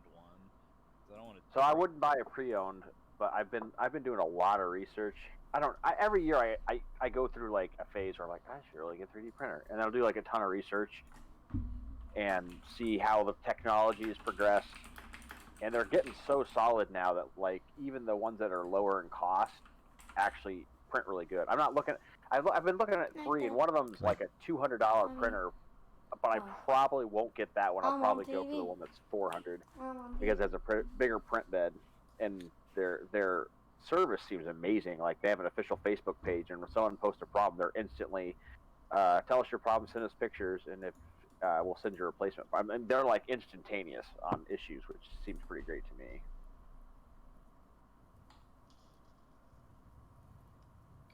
pre-owned one. 'Cause I don't want to. So I wouldn't buy a pre-owned, but I've been doing a lot of research. Every year I go through like a phase where I'm like I should really get a 3D printer, and I'll do like a ton of research and see how the technology has progressed. And they're getting so solid now that like even the ones that are lower in cost actually print really good. I'm not looking. I've been looking at three, and one of them's like a $200 printer, but I probably won't get that one. I'll probably go for the one that's 400 because it has a bigger print bed, and their service seems amazing. Like they have an official Facebook page, and when someone posts a problem, they're instantly tell us your problem, send us pictures, and if we'll send you a replacement. I mean, they're like instantaneous on issues, which seems pretty great to me.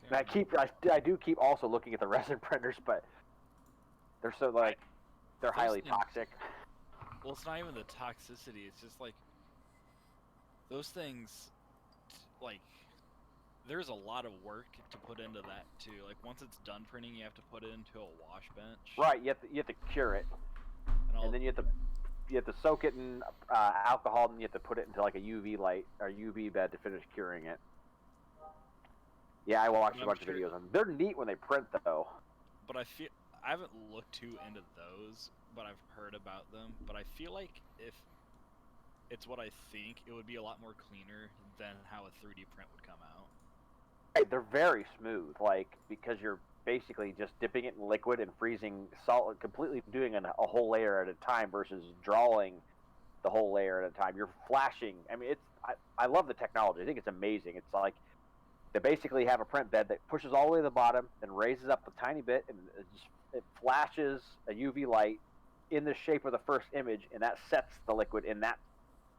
And I do keep also looking at the resin printers, but they're so like they're highly toxic. Well, it's not even the toxicity. It's just like those things, like there's a lot of work to put into that too. Like once it's done printing, you have to put it into a wash bench. Right, you have to cure it, and then you have to soak it in alcohol, and you have to put it into like a UV light or UV bed to finish curing it. Yeah, I watched a bunch of videos on them. They're neat when they print though. But I haven't looked too into those, but I've heard about them. But I feel like if it's what I think, it would be a lot more cleaner than how a 3D print would come out. Right, they're very smooth, like because you're basically just dipping it in liquid and freezing solid, completely doing a whole layer at a time versus drawing the whole layer at a time. You're flashing. I mean, I love the technology. I think it's amazing. It's like they basically have a print bed that pushes all the way to the bottom, then raises up a tiny bit, and it flashes a UV light in the shape of the first image, and that sets the liquid in that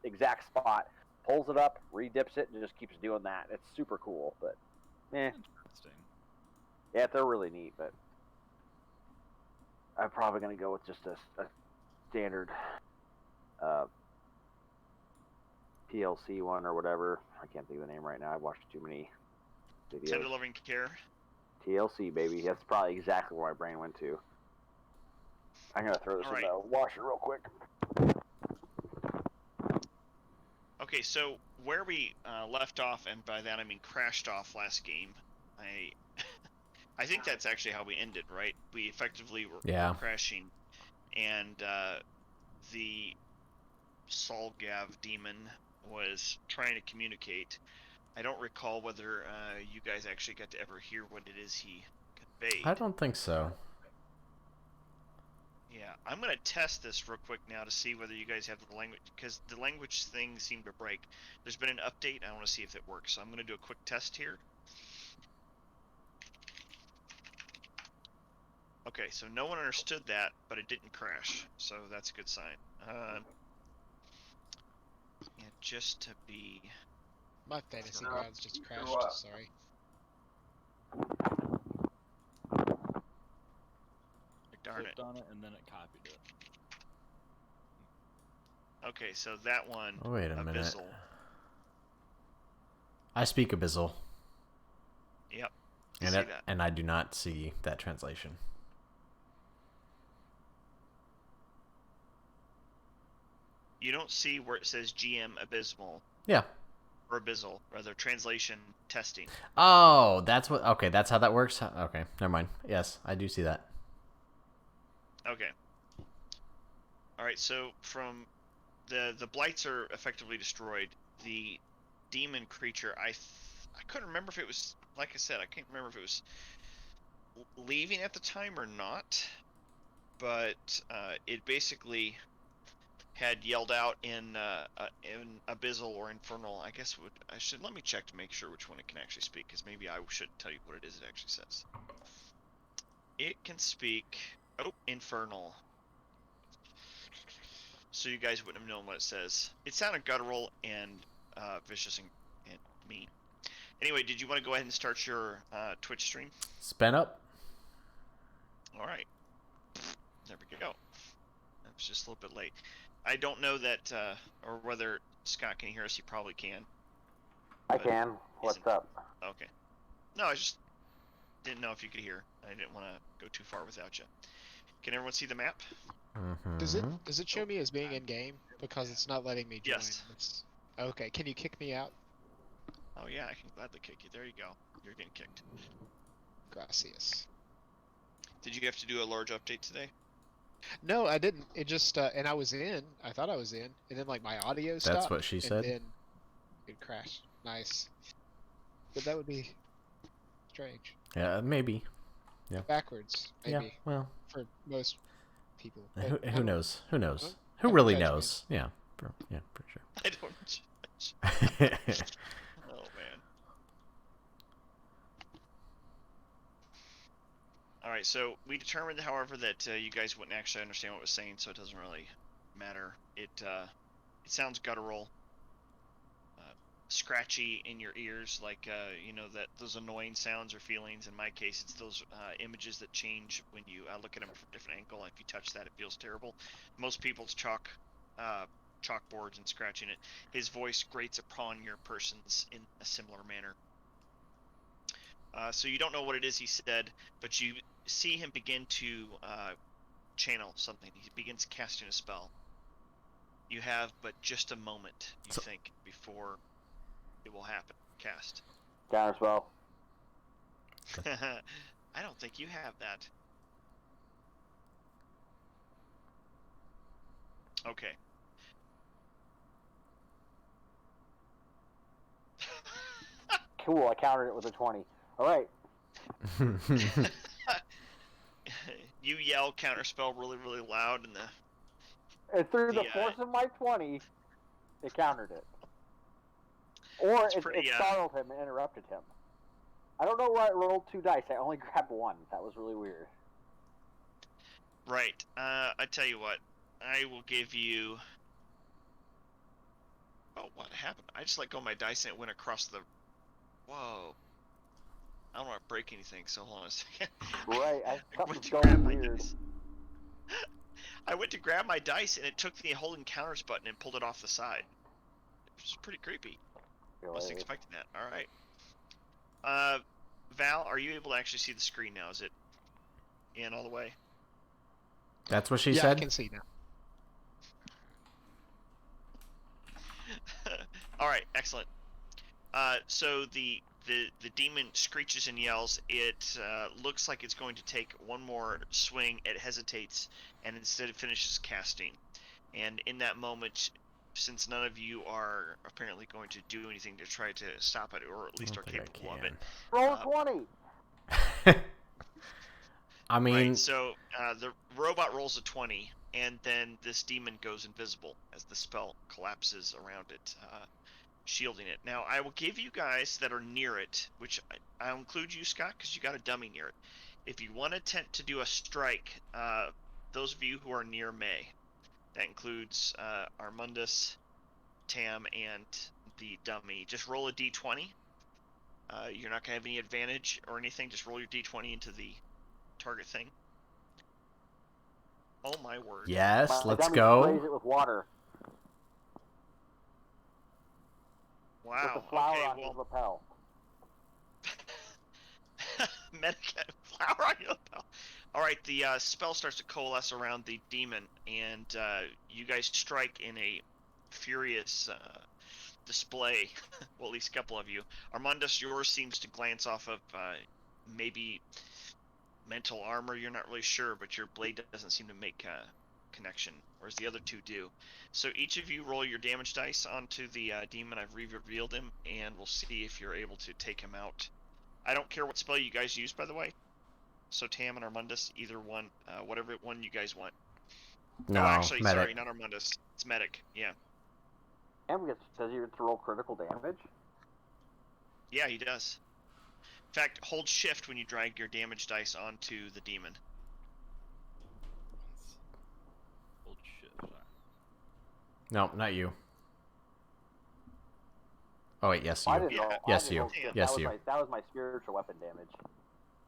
exact spot. Pulls it up, redips it, and just keeps doing that. It's super cool, but Interesting. Yeah, they're really neat, but I'm probably gonna go with just a standard PLC one or whatever. I can't think of the name right now. I've watched too many videos. Tender loving care. TLC, baby. That's probably exactly where my brain went to. I'm gonna throw this in the washer real quick. Okay, so where we left off, and by that I mean crashed off last game, I think that's actually how we ended, right? We effectively were crashing, and the Solgav demon was trying to communicate. I don't recall whether you guys actually got to ever hear what it is he conveyed. I don't think so. Yeah, I'm going to test this real quick now to see whether you guys have the language, because the language thing seemed to break. There's been an update, I want to see if it works. So I'm going to do a quick test here. Okay, so no one understood that, but it didn't crash, so that's a good sign. Yeah, just to be... My fantasy grounds just crashed, sorry. Darn it. On it and then it copied it. Okay, so that one. Oh, wait a Abyssal. minute. I speak Abyssal. Yep. And I do not see that translation. You don't see where it says GM Abysmal. Yeah. Or Abyssal, rather, translation testing. Oh, that's what. Okay, that's how that works. Okay, never mind. Yes, I do see that. Okay. All right. So from the blights are effectively destroyed. The demon creature, I couldn't remember if it was, like I said, I can't remember if it was leaving at the time or not. But it basically had yelled out in Abyssal or Infernal. I guess let me check to make sure which one it can actually speak, because maybe I should tell you what it is it actually says. It can speak. Oh, Infernal. So you guys wouldn't have known what it says. It sounded guttural and vicious and mean. Anyway, did you want to go ahead and start your Twitch stream? Spin up. All right. There we go. That was just a little bit late. I don't know that, or whether Scott can hear us. He probably can. I can. What's up? Okay. No, I just didn't know if you could hear. I didn't want to go too far without you. Can everyone see the map? Does it show me as being in game? Because it's not letting me join. Yes. It's... Okay, can you kick me out? Oh yeah, I can gladly kick you. There you go. You're getting kicked. Gracias. Did you have to do a large update today? No, I didn't. It just and I was in. I thought I was in, and then like my audio stopped. That's what she and said. then it crashed. Nice. But that would be strange. Yeah, maybe. Yeah. Backwards, maybe Yeah. Well, for most people. But who I don't- knows? Who knows? don't- Who don't really judge me. knows? Yeah. For sure. I don't judge. Oh man. All right, so we determined, however, that you guys wouldn't actually understand what it was saying, so it doesn't really matter. It sounds guttural, scratchy in your ears, like that those annoying sounds or feelings. In my case, it's those images that change when you look at them from a different angle. If you touch that, it feels terrible. Most people's chalkboards and scratching it. His voice grates upon your persons in a similar manner. So you don't know what it is he said, but you see him begin to channel something. He begins casting a spell. You have but just a moment, you think, before it will happen. Cast. Counterspell. I don't think you have that. Okay. Cool, I countered it with a 20. Alright. You yell counterspell really, really loud, and And through the The, force of my 20, it countered it. Or It's it pretty, startled him and interrupted him. I don't know why I rolled 2 dice. I only grabbed 1. That was really weird. right. I tell you what. I will give you... Oh, what happened? I just let go of my dice and it went across the... Whoa. I don't want to break anything, so hold on a second. Right, I went something's to grab going my weird. dice. I went to grab my dice and it took the hold encounters button and pulled it off the side. Which is pretty creepy. Wasn't expecting that. Alright. Val, are you able to actually see the screen now? Is it in all the way? That's what she yeah, said. I can see now. Alright, excellent. So the demon screeches and yells. It looks like it's going to take one more swing. It hesitates, and instead it finishes casting. And in that moment, since none of you are apparently going to do anything to try to stop it, or at least are capable of it. Roll 20! I mean, Right, so the robot rolls a 20, and then this demon goes invisible as the spell collapses around it, shielding it. Now, I will give you guys that are near it, which I'll include you, Scott, because you got a dummy near it. If you want to attempt to do a strike, those of you who are near may. That includes Armundus, Tam, and the dummy. Just roll a d20. You're not going to have any advantage or anything. Just roll your d20 into the target thing. Oh my word. yes, let's dummy go. sprays it with water. Wow. With the flour Okay, on well, his lapel. flower on your lapel. All right, the spell starts to coalesce around the demon, and you guys strike in a furious display. Well, at least a couple of you. Armandus, yours seems to glance off of maybe mental armor. You're not really sure, but your blade doesn't seem to make connection, whereas the other two do. So each of you roll your damage dice onto the demon. I've revealed him, and we'll see if you're able to take him out. I don't care what spell you guys use, by the way. So Tam and Armundus, either one, whatever one you guys want. No, Actually, medic. sorry, not Armundus. It's medic. Yeah. Does he get to roll critical damage? Yeah, he does. In fact, hold shift when you drag your damage dice onto the demon. Hold shit. No, not you. Oh wait, yes, I you. didn't Yeah. roll. I Yes, didn't you. roll shit. Yes, that was you. that was my spiritual weapon damage.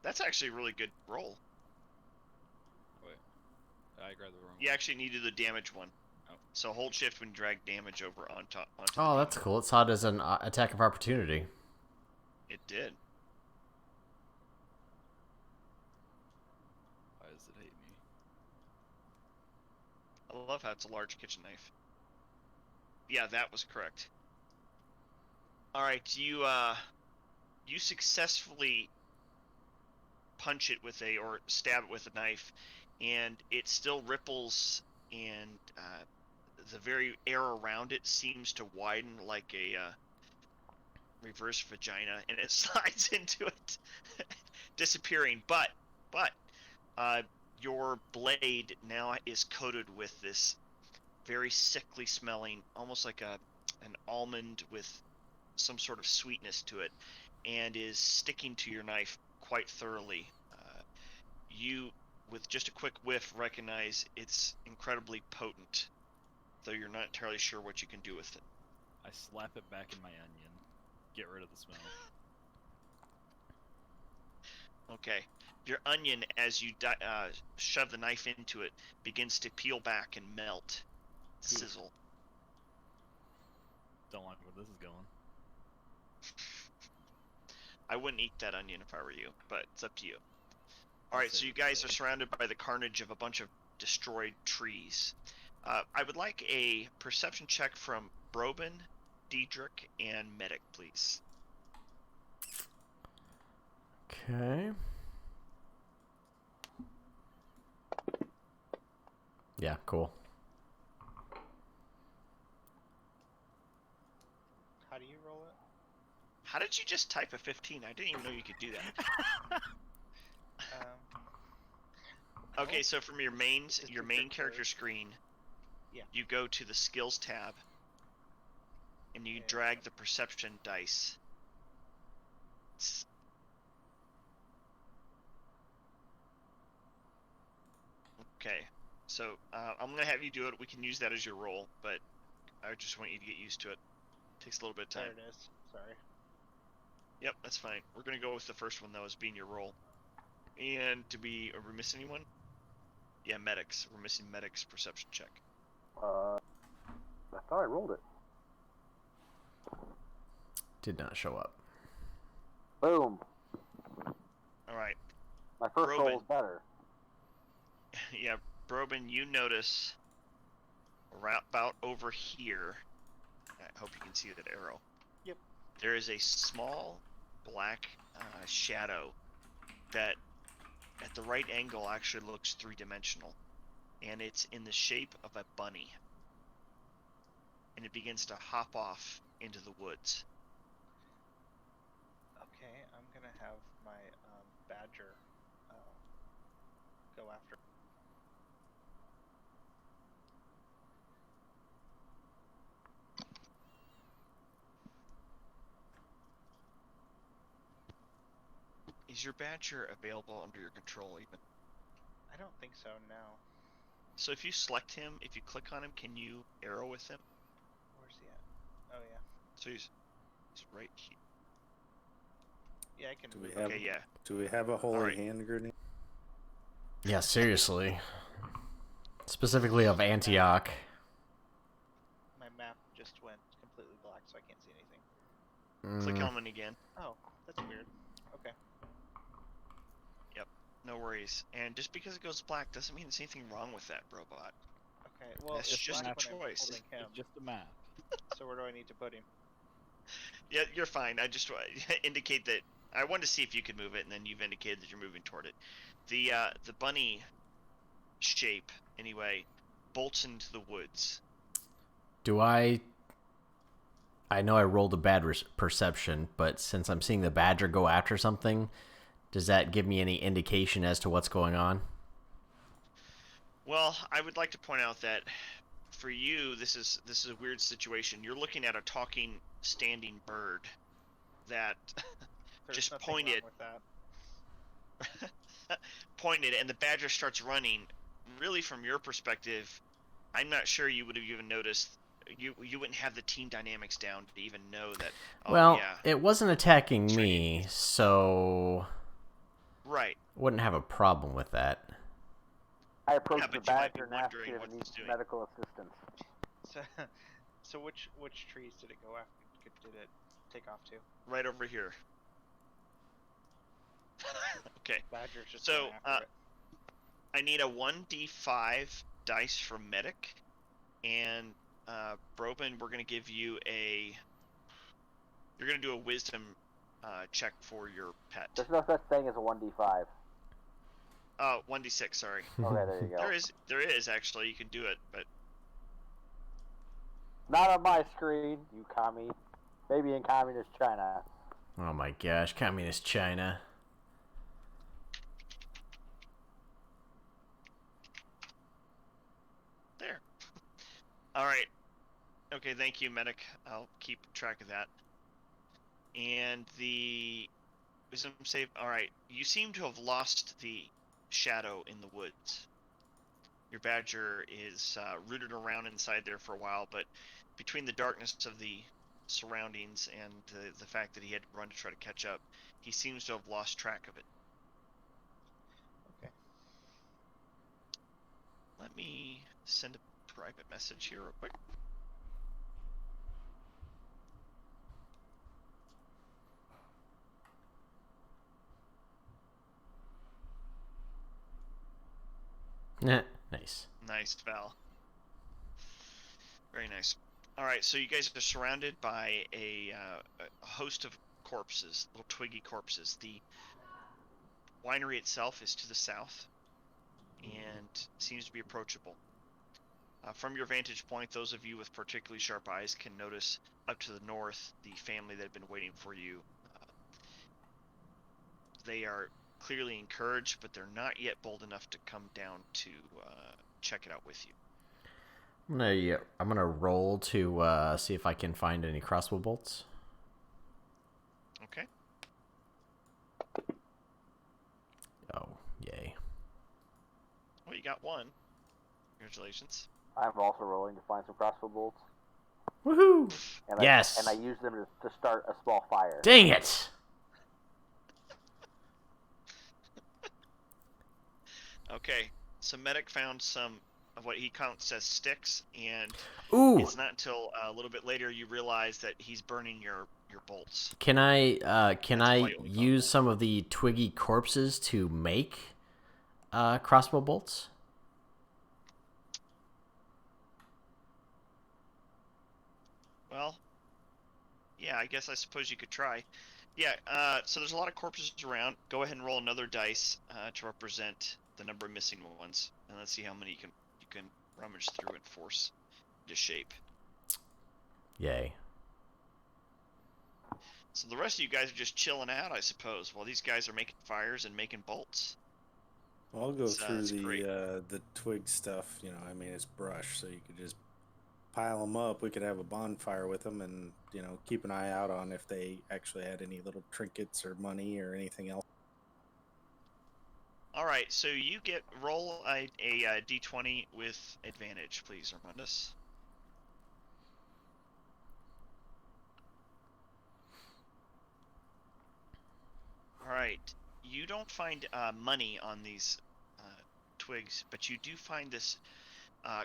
That's actually a really good roll. Wait. I grabbed the wrong You one. actually needed the damage one. Oh. So hold shift when you drag damage over onto Oh, the that's demon. cool. It saw it as an attack of opportunity. It did. Why does it hate me? I love how it's a large kitchen knife. Yeah, that was correct. All right, you successfully punch it with or stab it with a knife, and it still ripples, and the very air around it seems to widen like a reverse vagina, and it slides into it, disappearing. But your blade now is coated with this very sickly smelling, almost like an almond with some sort of sweetness to it, and is sticking to your knife quite thoroughly. You, with just a quick whiff, recognize it's incredibly potent, though you're not entirely sure what you can do with it. I slap it back in my onion. Get rid of the smell. Okay. Your onion, as you shove the knife into it, begins to peel back and melt. Sizzle. Don't like where this is going. I wouldn't eat that onion if I were you, but it's up to you. Alright, so you guys are surrounded by the carnage of a bunch of destroyed trees. I would like a perception check from Broben, Diedrich, and Medic, please. Okay. Yeah, cool. How do you roll it? How did you just type a 15? I didn't even know you could do that. Okay, so from your main character screen, Yeah. you go to the skills tab, and you drag the perception dice. Okay, so I'm gonna have you do it. We can use that as your roll, but I just want you to get used to it. Takes a little bit of time. There it is. Sorry. Yep, that's fine. We're gonna go with the first one though as being your roll. And are we missing anyone? Yeah, medics. We're missing medics perception check. I thought I rolled it. Did not show up. Boom. All right. My first roll Broben. was better. Yeah, Broben, you notice about over here. I hope you can see that arrow. Yep. There is a small black shadow that at the right angle actually looks three-dimensional, and it's in the shape of a bunny, and it begins to hop off into the woods. Okay, I'm gonna have my badger go after. Is your badger available under your control even? I don't think so, no. So if you select him, if you click on him, can you arrow with him? Where's he at? Oh, yeah. So he's right here. Yeah, I can Do we move. have? Okay, yeah. Do we have a holy Alright. hand grenade? Yeah, seriously. Specifically of Antioch. My map just went completely black, so I can't see anything. Click Mm, on him again. Oh, that's weird. Okay. No worries. And just because it goes black doesn't mean there's anything wrong with that robot. Okay, well, That's it's just black a when I'm choice. holding him, It's just a map. so where do I need to put him? Yeah, you're fine. I just indicate that I wanted to see if you could move it, and then you've indicated that you're moving toward it. The bunny shape, anyway, bolts into the woods. do I know I rolled a bad perception, but since I'm seeing the badger go after something, does that give me any indication as to what's going on? Well, I would like to point out that for you, this is a weird situation. You're looking at a talking, standing bird that There's just nothing wrong pointed, with that. pointed, and the badger starts running. Really, from your perspective, I'm not sure you would have even noticed. You wouldn't have the team dynamics down to even know that. Oh, Well, yeah, it wasn't attacking me, so right. wouldn't have a problem with that. I approached Yeah, the but you might be badger and asked wondering if what it needs it's doing. medical assistance. So which trees did it go after? Did it take off to? Right over here. Okay. Badger's just So, going after it. I need a 1d5 dice from Medic, and Broben, we're going to give you you're going to do a wisdom check for your pet. There's no such thing as a 1d5. 1d6, sorry. Okay, there you go. There is actually, you can do it, but Not on my screen, you commie. Maybe in communist China. Oh my gosh, communist China. there. All right. Okay, thank you, Medic. I'll keep track of that. And the wisdom save. All right, you seem to have lost the shadow in the woods. Your badger is rooted around inside there for a while, but between the darkness of the surroundings and the fact that he had to run to try to catch up, he seems to have lost track of it. Okay. Let me send a private message here real quick. Nice. Nice, Val. Very nice. All right, so you guys are surrounded by a host of corpses, little twiggy corpses. The winery itself is to the south and seems to be approachable. From your vantage point, those of you with particularly sharp eyes can notice up to the north the family that had been waiting for you. They are clearly encouraged, but they're not yet bold enough to come down to check it out with you. I'm gonna roll to see if I can find any crossbow bolts. Okay. Oh, yay. Well, you got one. Congratulations. I'm also rolling to find some crossbow bolts. Woohoo! And Yes! I use them to start a small fire. Dang it! Okay, so Medic found some of what he counts as sticks, and Ooh! it's not until a little bit later you realize that he's burning your bolts. Can I why you use some of the twiggy corpses to make crossbow bolts? Well, yeah, I suppose you could try. Yeah, so there's a lot of corpses around. Go ahead and roll another dice to represent the number of missing ones, and let's see how many you can rummage through and force into shape. Yay. So the rest of you guys are just chilling out, I suppose, while these guys are making fires and making bolts. Well, I'll go Sounds through great. the twig stuff. You know, I mean, it's brush, so you could just pile them up. We could have a bonfire with them, and keep an eye out on if they actually had any little trinkets or money or anything else. All right, so you roll a d20 with advantage, please, Armandus. All right, you don't find money on these twigs, but you do find this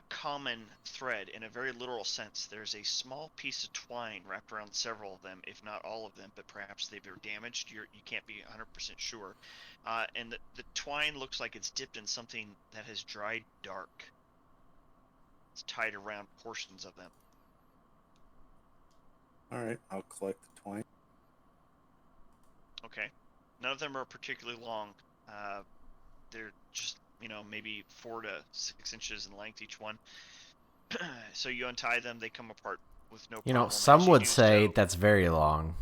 common thread in a very literal sense. There's a small piece of twine wrapped around several of them, if not all of them, but perhaps they were damaged. You can't be 100% sure. And the twine looks like it's dipped in something that has dried dark. It's tied around portions of them. All right, I'll collect the twine. Okay. None of them are particularly long. They're just, maybe 4 to 6 inches in length each one. So you untie them, they come apart with no problem. Some As you would do say so- that's very long.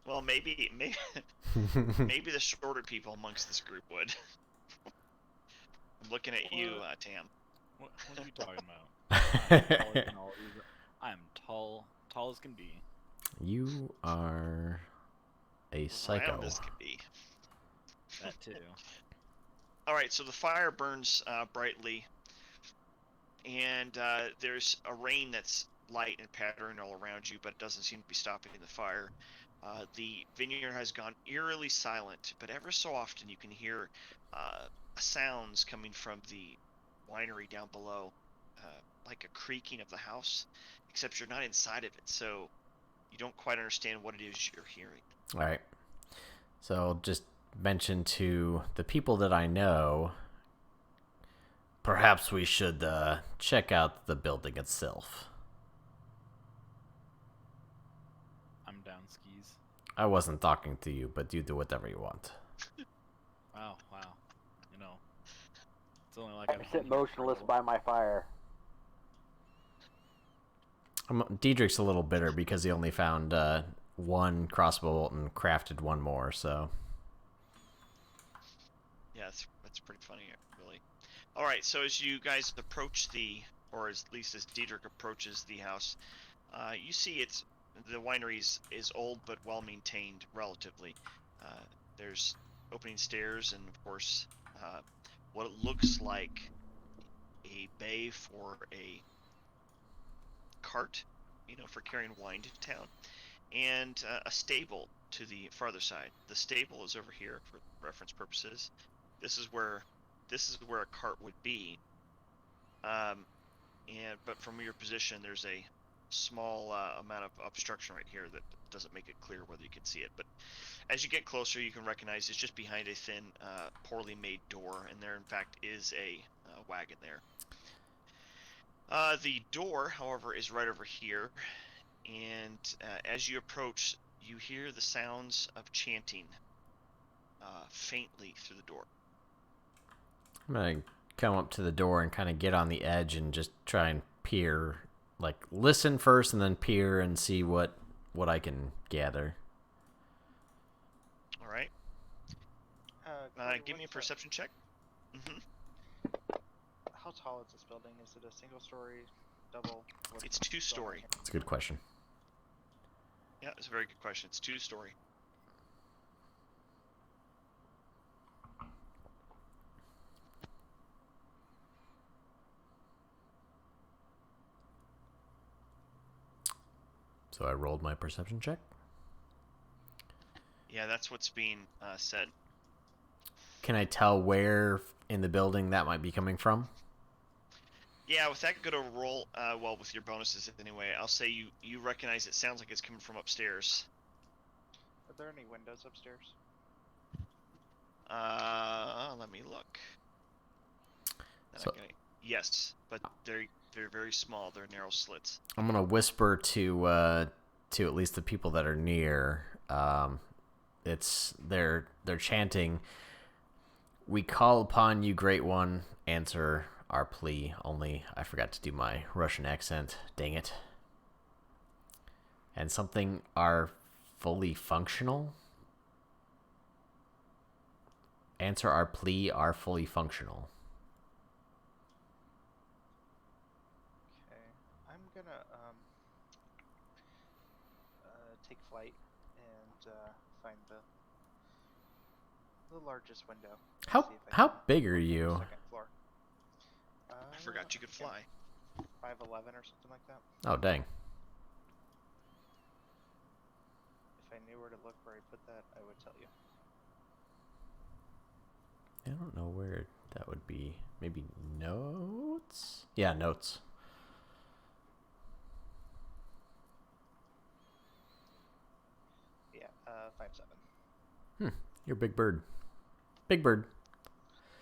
Well, maybe the shorter people amongst this group would. I'm looking at you, Tam. What are you talking about? I'm tall as can be. You are a psycho. Round as can be. That too. All right, so the fire burns brightly, and there's a rain that's light and patterned all around you, but it doesn't seem to be stopping the fire. The vineyard has gone eerily silent, but ever so often you can hear sounds coming from the winery down below, like a creaking of the house, except you're not inside of it, so you don't quite understand what it is you're hearing. All right. So just mentioned to the people that I know, perhaps we should check out the building itself. I'm down skis. I wasn't talking to you, but you do whatever you want. Wow. You know, it's only like I I've been sit here for a motionless little- by my fire. Diedrich's a little bitter because he only found one crossbow bolt and crafted one more, so... Yeah, that's pretty funny, really. All right, so as you guys approach or at least as Diedrich approaches the house, you see the winery is old but well maintained relatively. There's opening stairs and of course what it looks like a bay for a cart, for carrying wine to town, and a stable to the farther side. The stable is over here for reference purposes. This is where a cart would be. But from your position, there's a small amount of obstruction right here that doesn't make it clear whether you can see it. But as you get closer, you can recognize it's just behind a thin, poorly made door, and there in fact is a wagon there. The door, however, is right over here, and as you approach, you hear the sounds of chanting faintly through the door. I'm gonna come up to the door and kind of get on the edge and just try and peer, like listen first and then peer and see what I can gather. All right. Cody, Give me a what's perception check. How tall is this building? Is it a single story, double? What's It's going on 2-story. here? That's a good question. Yeah, it's a very good question. It's 2-story. So I rolled my perception check. Yeah, that's what's being said. Can I tell where in the building that might be coming from? Yeah, with that good a roll, well, with your bonuses anyway, I'll say you recognize it sounds like it's coming from upstairs. Are there any windows upstairs? Let me look. So- Yes, but they're very small. They're narrow slits. I'm gonna whisper to at least the people that are near. They're chanting, "We call upon you, Great One. Answer our plea." Only I forgot to do my Russian accent. Dang it. And something are fully functional. Answer our plea are fully functional. Okay, I'm gonna take flight and find the largest window. How See if I how can big are look on the you? Second floor. I forgot you could fly. 5'11" or something like that. Oh dang. If I knew where to look where I put that, I would tell you. I don't know where that would be. Maybe notes? Yeah, notes. Yeah, 5'7". You're a big bird. Big bird.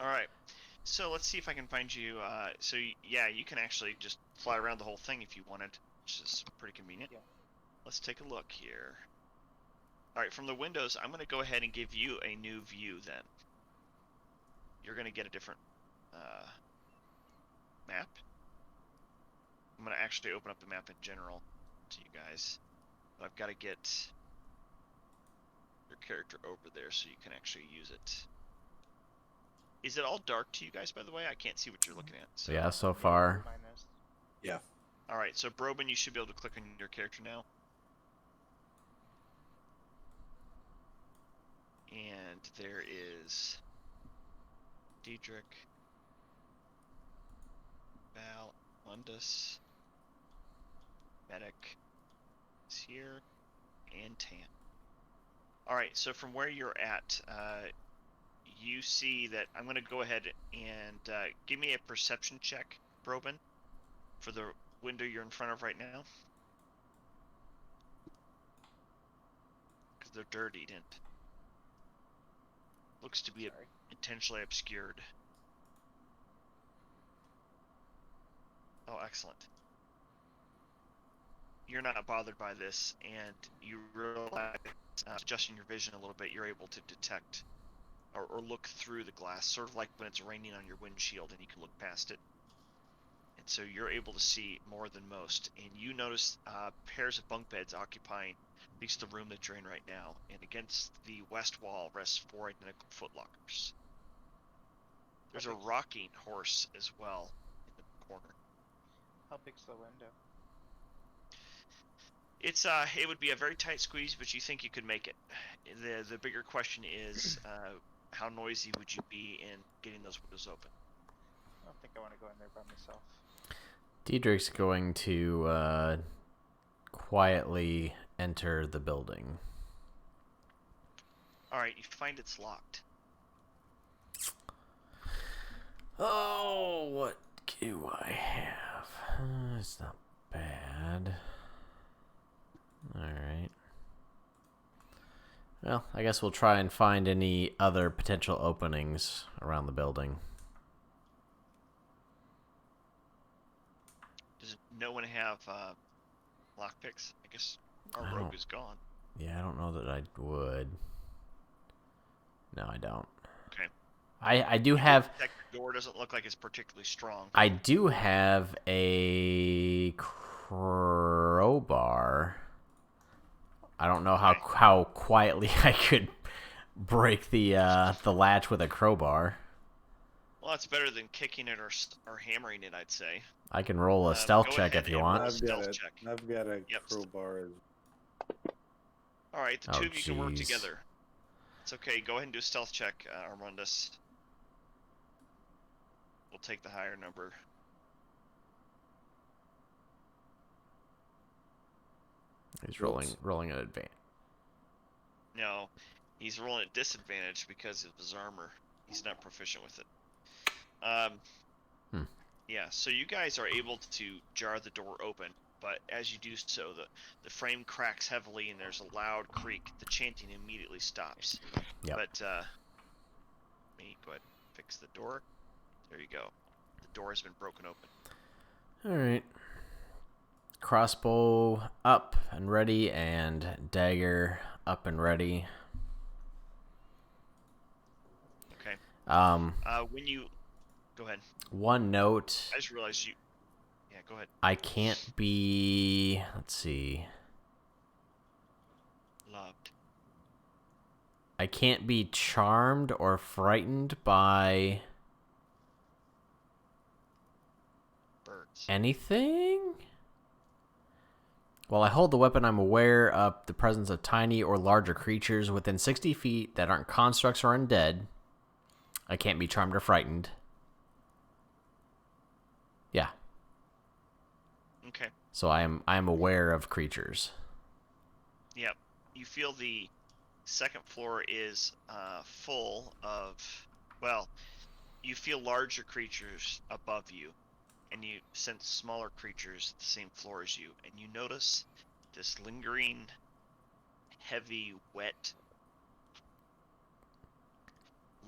All right. So let's see if I can find you. Yeah, you can actually just fly around the whole thing if you wanted, which is pretty convenient. Yeah. Let's take a look here. All right, from the windows, I'm going to go ahead and give you a new view then. You're going to get a different map. I'm going to actually open up the map in general to you guys. But I've got to get your character over there so you can actually use it. Is it all dark to you guys, by the way? I can't see what you're looking at. So. Yeah, so far. Mine is. Yeah. All right, so Broben, you should be able to click on your character now. And there is Diedrich, Val, Mundus, Medic is here, and Tan. All right, so from where you're at, you see that I'm going to go ahead and give me a perception check, Broben, for the window you're in front of right now. Because they're dirtied and looks to be intentionally obscured. Oh, excellent. You're not bothered by this, and you realize, adjusting your vision a little bit, you're able to detect or look through the glass, sort of like when it's raining on your windshield and you can look past it. And so you're able to see more than most. And you notice pairs of bunk beds occupying at least the room that you're in right now. And against the west wall rests 4 identical footlockers. There's a rocking horse as well in the corner. How big's the window? It's it would be a very tight squeeze, but you think you could make it. The bigger question is, how noisy would you be in getting those windows open? I don't think I want to go in there by myself. Diedrich's going to quietly enter the building. All right, you find it's locked. Oh, what do I have? It's not bad. Alright. Well, I guess we'll try and find any other potential openings around the building. Does no one have lockpicks? I guess our I rogue don't- is gone. Yeah, I don't know that I would. No, I don't. Okay. I do have... The door doesn't look like it's particularly strong. I do have a crowbar. I don't know how quietly I could break the latch with a crowbar. Well, that's better than kicking it or hammering it, I'd say. I can roll a stealth go check ahead if you and want. roll. I've got Stealth check. I've got a Yep. crowbar. All right, the Oh, two of you can work jeez. together. It's okay. Go ahead and do a stealth check, Armandus. We'll take the higher number. He's rolling an advance. No, he's rolling at disadvantage because of his armor. He's not proficient with it. Yeah, so you guys are able to jar the door open, but as you do so, the frame cracks heavily and there's a loud creak. The chanting immediately stops. Yep. But let me go ahead and fix the door. There you go. The door has been broken open. Alright. Crossbow up and ready, and dagger up and ready. Okay. When you go ahead, One note. I just realized you. Yeah, go ahead. I can't be... Let's see. Loved. I can't be charmed or frightened by Birds. anything? While I hold the weapon, I'm aware of the presence of tiny or larger creatures within 60 feet that aren't constructs or undead. I can't be charmed or frightened. Yeah. Okay. So I am aware of creatures. Yep. You feel the second floor is full of, well, you feel larger creatures above you, and you sense smaller creatures at the same floor as you, and you notice this lingering, heavy, wet,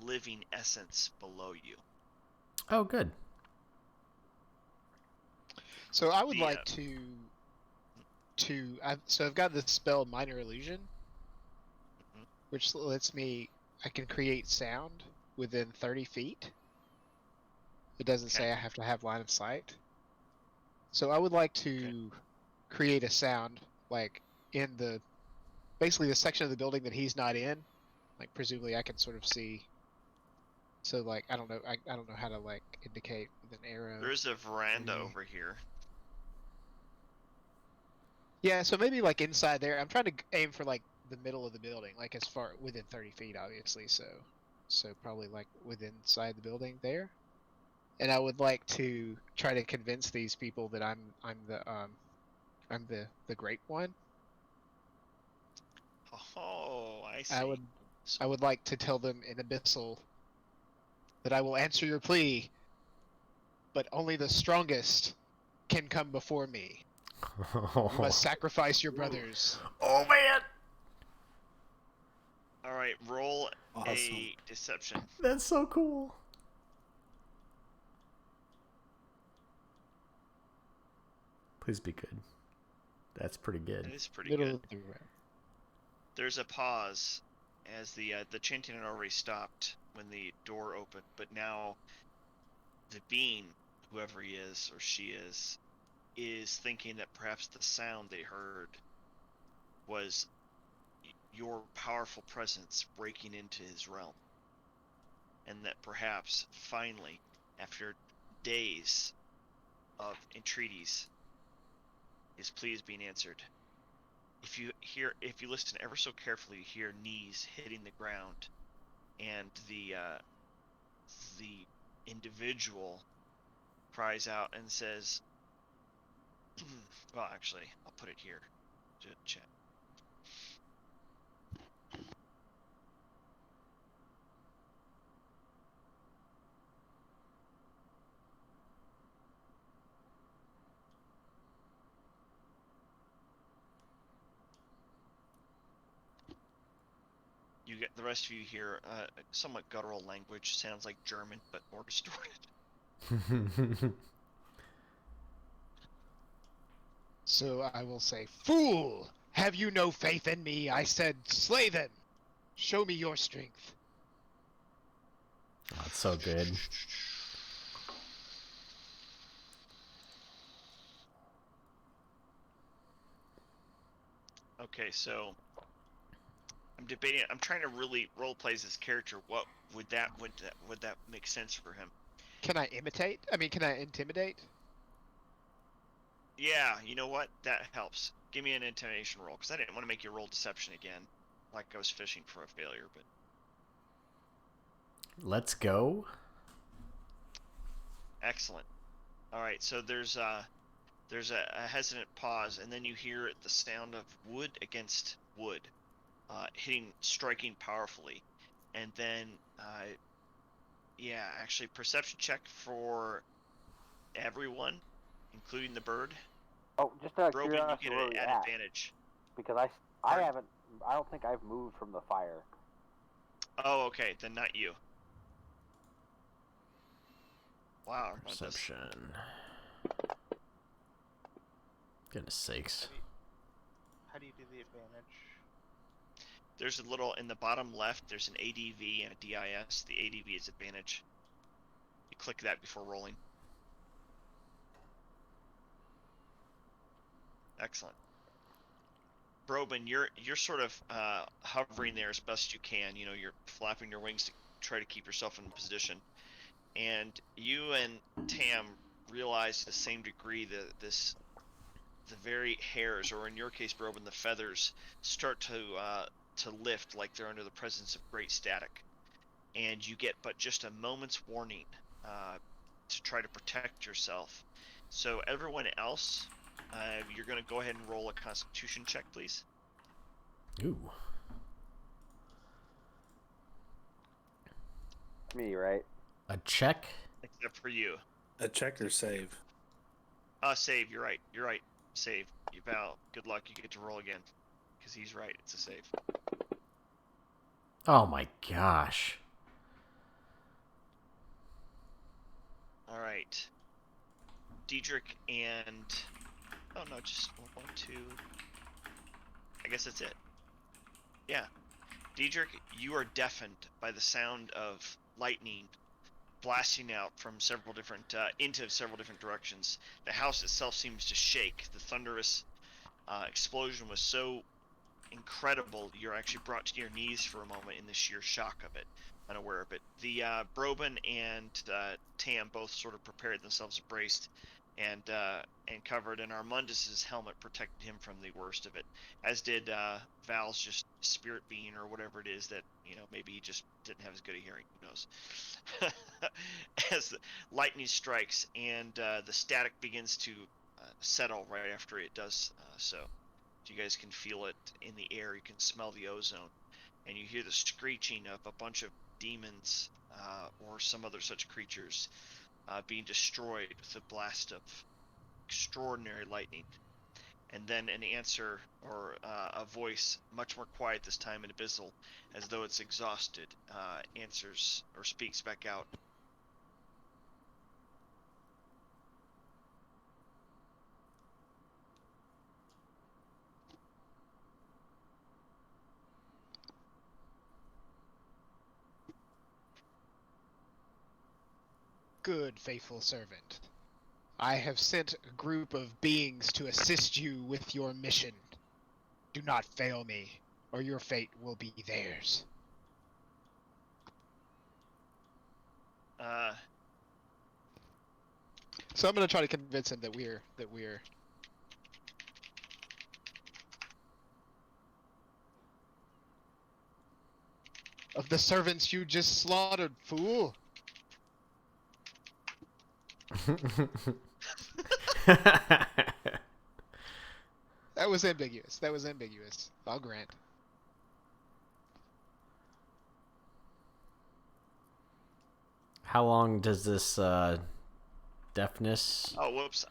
living essence below you. Oh, good. So I would The, like so I've got this spell Minor Illusion, Mhm. which lets me I can create sound within 30 feet. It doesn't say Okay. I have to have line of sight. So I would like to create a sound like in basically the section of the building that he's not in. Like presumably I can sort of see. So like I don't know how to like indicate with an arrow. There's a veranda Maybe. over here. Yeah, so maybe like inside there. I'm trying to aim for like the middle of the building, like as far within 30 feet, obviously. So probably like within inside the building there. And I would like to try to convince these people that I'm the great one. Oh, I see. I would like to tell them in Abyssal that I will answer your plea, but only the strongest can come before me. You must sacrifice your brothers. Oh, man! All right. right, roll Awesome. a deception. That's so cool. Please be good. That's pretty good. It is pretty Middle good. of the round. There's a pause as the chanting had already stopped when the door opened, but now the being, whoever he is or she is thinking that perhaps the sound they heard was your powerful presence breaking into his realm, and that perhaps finally, after days of entreaties, his plea is being answered. If you listen ever so carefully, you hear knees hitting the ground, and the individual cries out and says, well, actually, I'll put it here to chat. You get the rest of you hear somewhat guttural language, sounds like German but more distorted. So I will say, "Fool! Have you no faith in me? I said, slay them! Show me your strength." Oh, it's so good. Okay, so I'm debating. I'm trying to really roleplay this character. What would that make sense for him? Can I imitate? I mean, can I intimidate? Yeah, you know what? That helps. Give me an intimidation roll, because I didn't want to make you roll deception again, like I was fishing for a failure. But Let's go. excellent. All right, so there's a hesitant pause, and then you hear the sound of wood against wood, striking powerfully, and then yeah, actually, perception check for everyone, including the bird. Oh, just out of Brogan, you curiosity, get where an we at? advantage. Because I Pardon? haven't. I don't think I've moved from the fire. Oh, okay, then not you. Wow. Perception. Goodness sakes. How do you do the advantage? There's a little in the bottom left. There's an ADV and a DIS. The ADV is advantage. You click that before rolling. Excellent. Broban, you're sort of hovering there as best you can. You know, you're flapping your wings to try to keep yourself in position. And you and Tam realize to the same degree that the very hairs, or in your case, Broban, the feathers, start to lift like they're under the presence of great static. And you get but just a moment's warning to try to protect yourself. So everyone else, you're going to go ahead and roll a Constitution check, please. Ooh. Me, right? A check? Except for you. A check or save? Save. You're right. Save. You Val. Good luck. You get to roll again. Because he's right. It's a save. Oh my gosh. All right. Diedrich and... Oh, no, just 1, 2... I guess that's it. Yeah. Diedrich, you are deafened by the sound of lightning blasting out from several different, into several different directions. The house itself seems to shake. The thunderous explosion was so incredible, you're actually brought to your knees for a moment in the sheer shock of it, unaware of it. The Broban and Tam both sort of prepared themselves, braced and covered, and Armundus's helmet protected him from the worst of it, as did Val's just spirit being or whatever it is that, you know, maybe he just didn't have as good a hearing, who knows. As the lightning strikes and the static begins to settle right after it does so. You guys can feel it in the air. You can smell the ozone, and you hear the screeching of a bunch of demons or some other such creatures being destroyed with a blast of extraordinary lightning. and then an answer or a voice, much more quiet this time in Abyssal, as though it's exhausted, answers or speaks back out. Good, faithful servant. I have sent a group of beings to assist you with your mission. Do not fail me, or your fate will be theirs. So I'm gonna try to convince him that we're of the servants you just slaughtered, fool. That was ambiguous. That was ambiguous. I'll grant. How long does this deafness? Oh, whoops!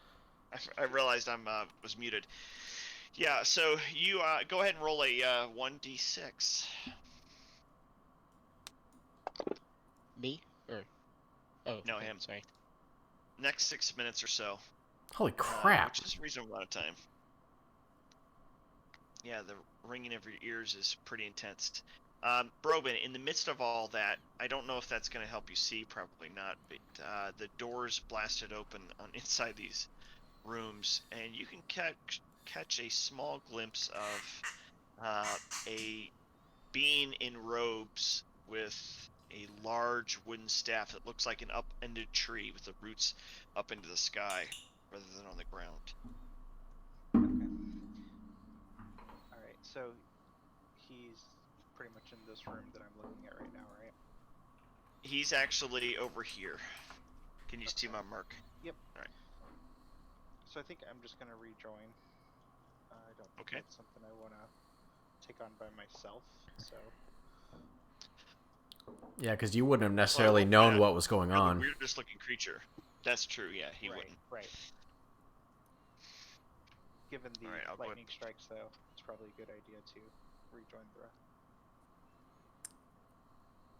I realized I was muted. Yeah, so you go ahead and roll a 1d6. Me? Or oh No, him. Sorry. Next 6 minutes or so. Holy crap! Which is a reasonable amount of time. Yeah, the ringing of your ears is pretty intense. Broben, in the midst of all that, I don't know if that's going to help you see, probably not, but the doors blasted open on inside these rooms, and you can catch a small glimpse of a being in robes with a large wooden staff that looks like an up-ended tree with the roots up into the sky rather than on the ground. Alright, so he's pretty much in this room that I'm looking at right now, right? He's actually over here. Can you see my mark? Yep. Alright. So I think I'm just gonna rejoin. I don't think Okay. that's something I wanna take on by myself, so... Yeah, because you wouldn't have necessarily known what was going Really on. weirdest looking creature. That's true, yeah, he right, wouldn't. Right. Given the Alright, I'll go lightning strikes, though, it's probably a good idea to rejoin the rest.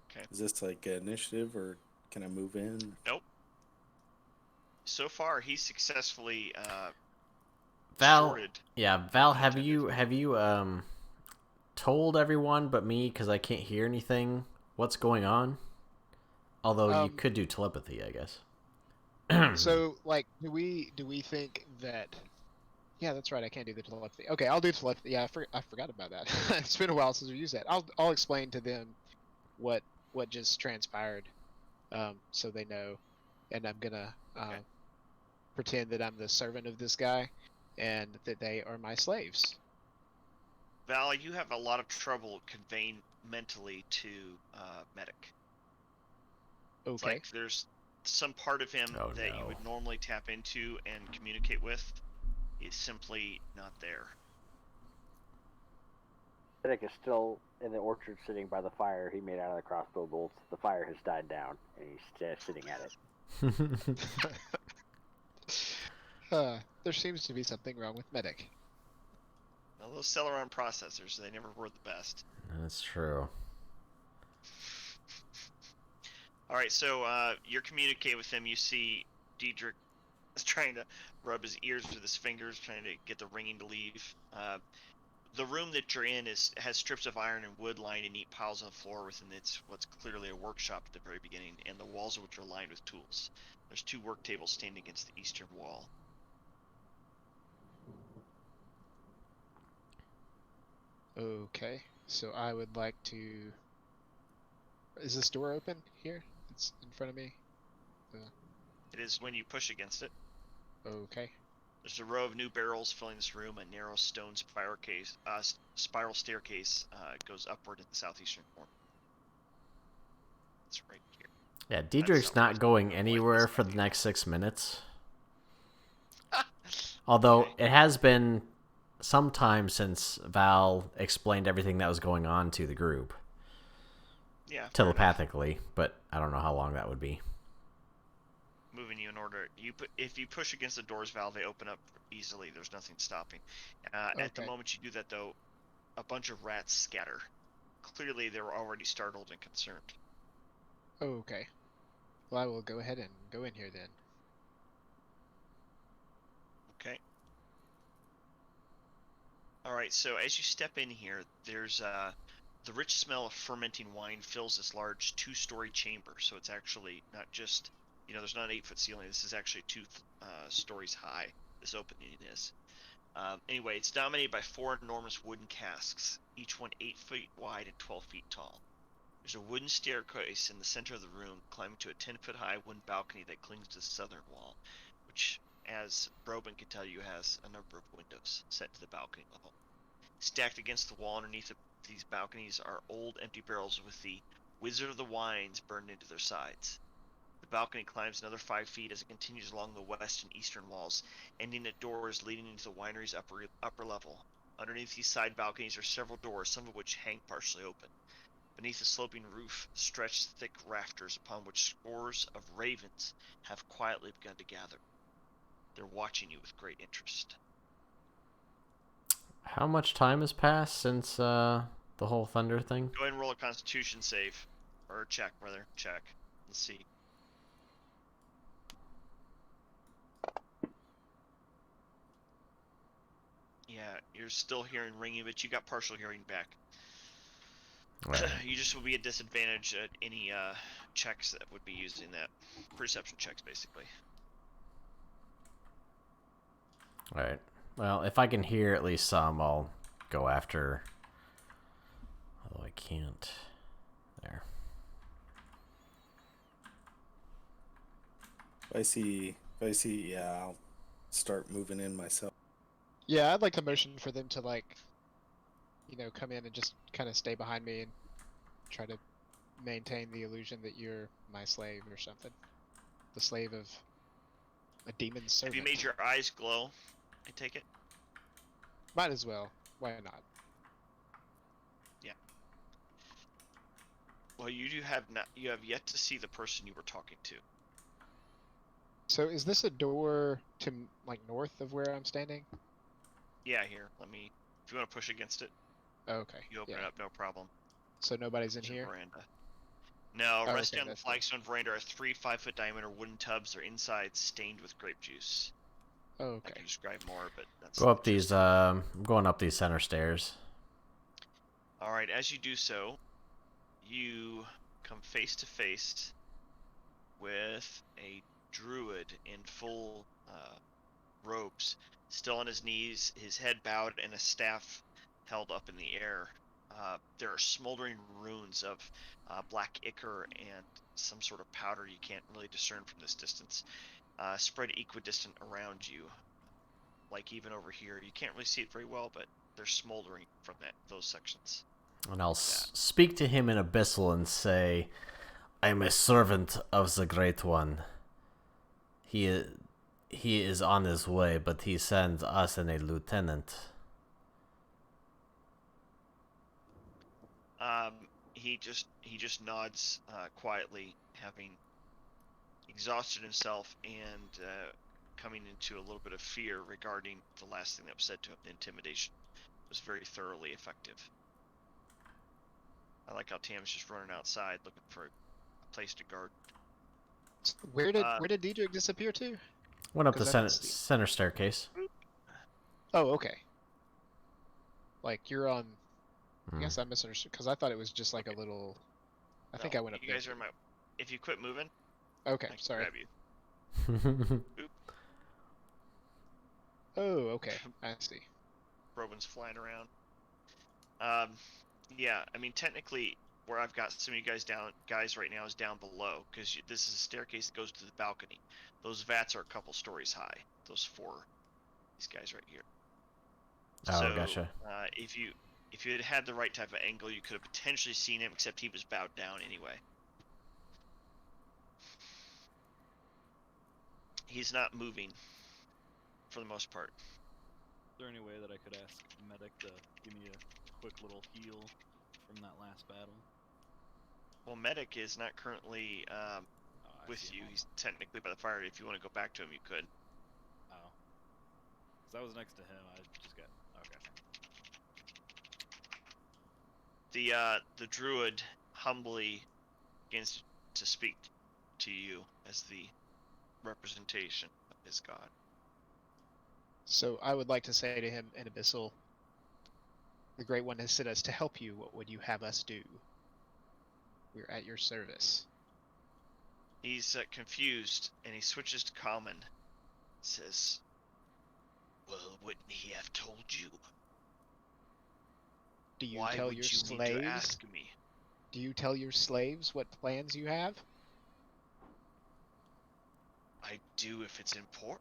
Okay. Is this like initiative, or can I move in? Nope. So far, he's successfully Val, sorted. yeah, Val, have you told everyone but me, because I can't hear anything, what's going on? Although you could do telepathy, I guess. So, like, do we think that? Yeah, that's right. I can't do the telepathy. Okay, I'll do telepathy. Yeah, I forgot about that. It's been a while since we used that. I'll explain to them what just transpired, so they know, and I'm gonna pretend that I'm the servant of this guy, and that they are my slaves. Val, you have a lot of trouble conveying mentally to Medic. Okay. It's like there's some part of him that you would normally tap into and communicate with is simply not there. Fennec is still in the orchard sitting by the fire he made out of the crossbow bolts. The fire has died down, and he's sitting at it. There seems to be something wrong with Medic. Well, those Celeron processors, they never were the best. That's true. Alright, so you're communicating with him. You see Diedrich is trying to rub his ears with his fingers, trying to get the ringing to leave. The room that you're in has strips of iron and wood lying in neat piles on the floor within what's clearly a workshop at the very beginning, and the walls of which are lined with tools. There's 2 work tables standing against the eastern wall. Okay, so I would like to... Is this door open here? It's in front of me? It is when you push against it. Okay. There's a row of new barrels filling this room. A narrow stone spiral staircase goes upward in the southeastern corner. It's right here. Yeah, Diedrich's not going anywhere for the next 6 minutes. Although it has been some time since Val explained everything that was going on to the group. Yeah. Telepathically, but I don't know how long that would be. moving you in order. If you push against the doors valve, they open up easily. There's nothing stopping. At the Okay. moment you do that, though, a bunch of rats scatter. Clearly, they were already startled and concerned. Okay. Well, I will go ahead and go in here then. Okay. Alright, so as you step in here, there's the rich smell of fermenting wine fills this large 2-story chamber. So it's actually not just, there's not an 8-foot ceiling. This is actually 2 stories high, this opening is. Anyway, it's dominated by 4 enormous wooden casks, each one 8 feet wide and 12 feet tall. There's a wooden staircase in the center of the room, climbing to a 10-foot high wooden balcony that clings to the southern wall, which, as Broben can tell you, has a number of windows set to the balcony level. Stacked against the wall underneath these balconies are old empty barrels with the Wizard of the Wines burned into their sides. The balcony climbs another 5 feet as it continues along the west and eastern walls, ending at doors leading into the winery's upper level. Underneath these side balconies are several doors, some of which hang partially open. Beneath the sloping roof stretch thick rafters upon which scores of ravens have quietly begun to gather. They're watching you with great interest. How much time has passed since the whole thunder thing? Go ahead and roll a Constitution save. Or check, rather. Check. Let's see. Yeah, you're still hearing ringing, but you got partial hearing back. Right. You just will be at disadvantage at any checks that would be using that. Perception checks, basically. Alright. Well, if I can hear at least some, I'll go after. Although I can't. There. If I see, yeah, I'll start moving in myself. Yeah, I'd like to motion for them to come in and just kind of stay behind me and try to maintain the illusion that you're my slave or something. The slave of a demon's servant. Have you made your eyes glow? I take it. Might as well. Why not? Yeah. Well, you have yet to see the person you were talking to. So is this a door to north of where I'm standing? Yeah, here. If you want to push against it, Okay. you open yeah. it up, no problem. So nobody's in There's a here? veranda. No, Oh, resting okay, on the that's good. flagstone veranda are 3 5-foot diameter wooden tubs. They're inside stained with grape juice. Oh, I okay. can describe more, but that's Go up the these. gist. I'm going up these center stairs. All right, as you do so, you come face to face with a druid in full robes, still on his knees, his head bowed, and a staff held up in the air. There are smoldering runes of black ichor and some sort of powder you can't really discern from this distance, spread equidistant around you. Like even over here, you can't really see it very well, but they're smoldering from those sections. And I'll speak to him in Abyssal and say, I am a servant of the Great One. He is on his way, but he sends us and a lieutenant. He just nods quietly, having exhausted himself and coming into a little bit of fear regarding the last thing that was said to him. The intimidation was very thoroughly effective. I like how Tam's just running outside looking for a place to guard. Where did Diedrich disappear to? Went up the 'Cause I didn't see it. center staircase. Oh, okay. You're on. I Hmm. guess I misunderstood because I thought it was just like a little. I think I went up You there. guys are if you quit moving, Okay, I can sorry. grab you. Oh, okay. I see. Robin's flying around. Yeah, I mean technically, where I've got some of you guys right now is down below because this is a staircase that goes to the balcony. Those vats are a couple stories high. These guys right here. Oh, So, gotcha. If you had had the right type of angle, you could have potentially seen him, except he was bowed down anyway. He's not moving, for the most part. Is there any way that I could ask Medic to give me a quick little heal from that last battle? Well, Medic is not currently. I with see you. him. He's technically by the fire. If you want to go back to him, you could. Oh. Because I was next to him, I just got... Okay. The druid humbly begins to speak to you as the representation of his god. So I would like to say to him in Abyssal, the Great One has sent us to help you. What would you have us do? We're at your service. He's confused, and he switches to common. Says, "Well, wouldn't he have told you? Do you Why tell would your you need to slaves? ask me?" Do you tell your slaves what plans you have? I do if it's important.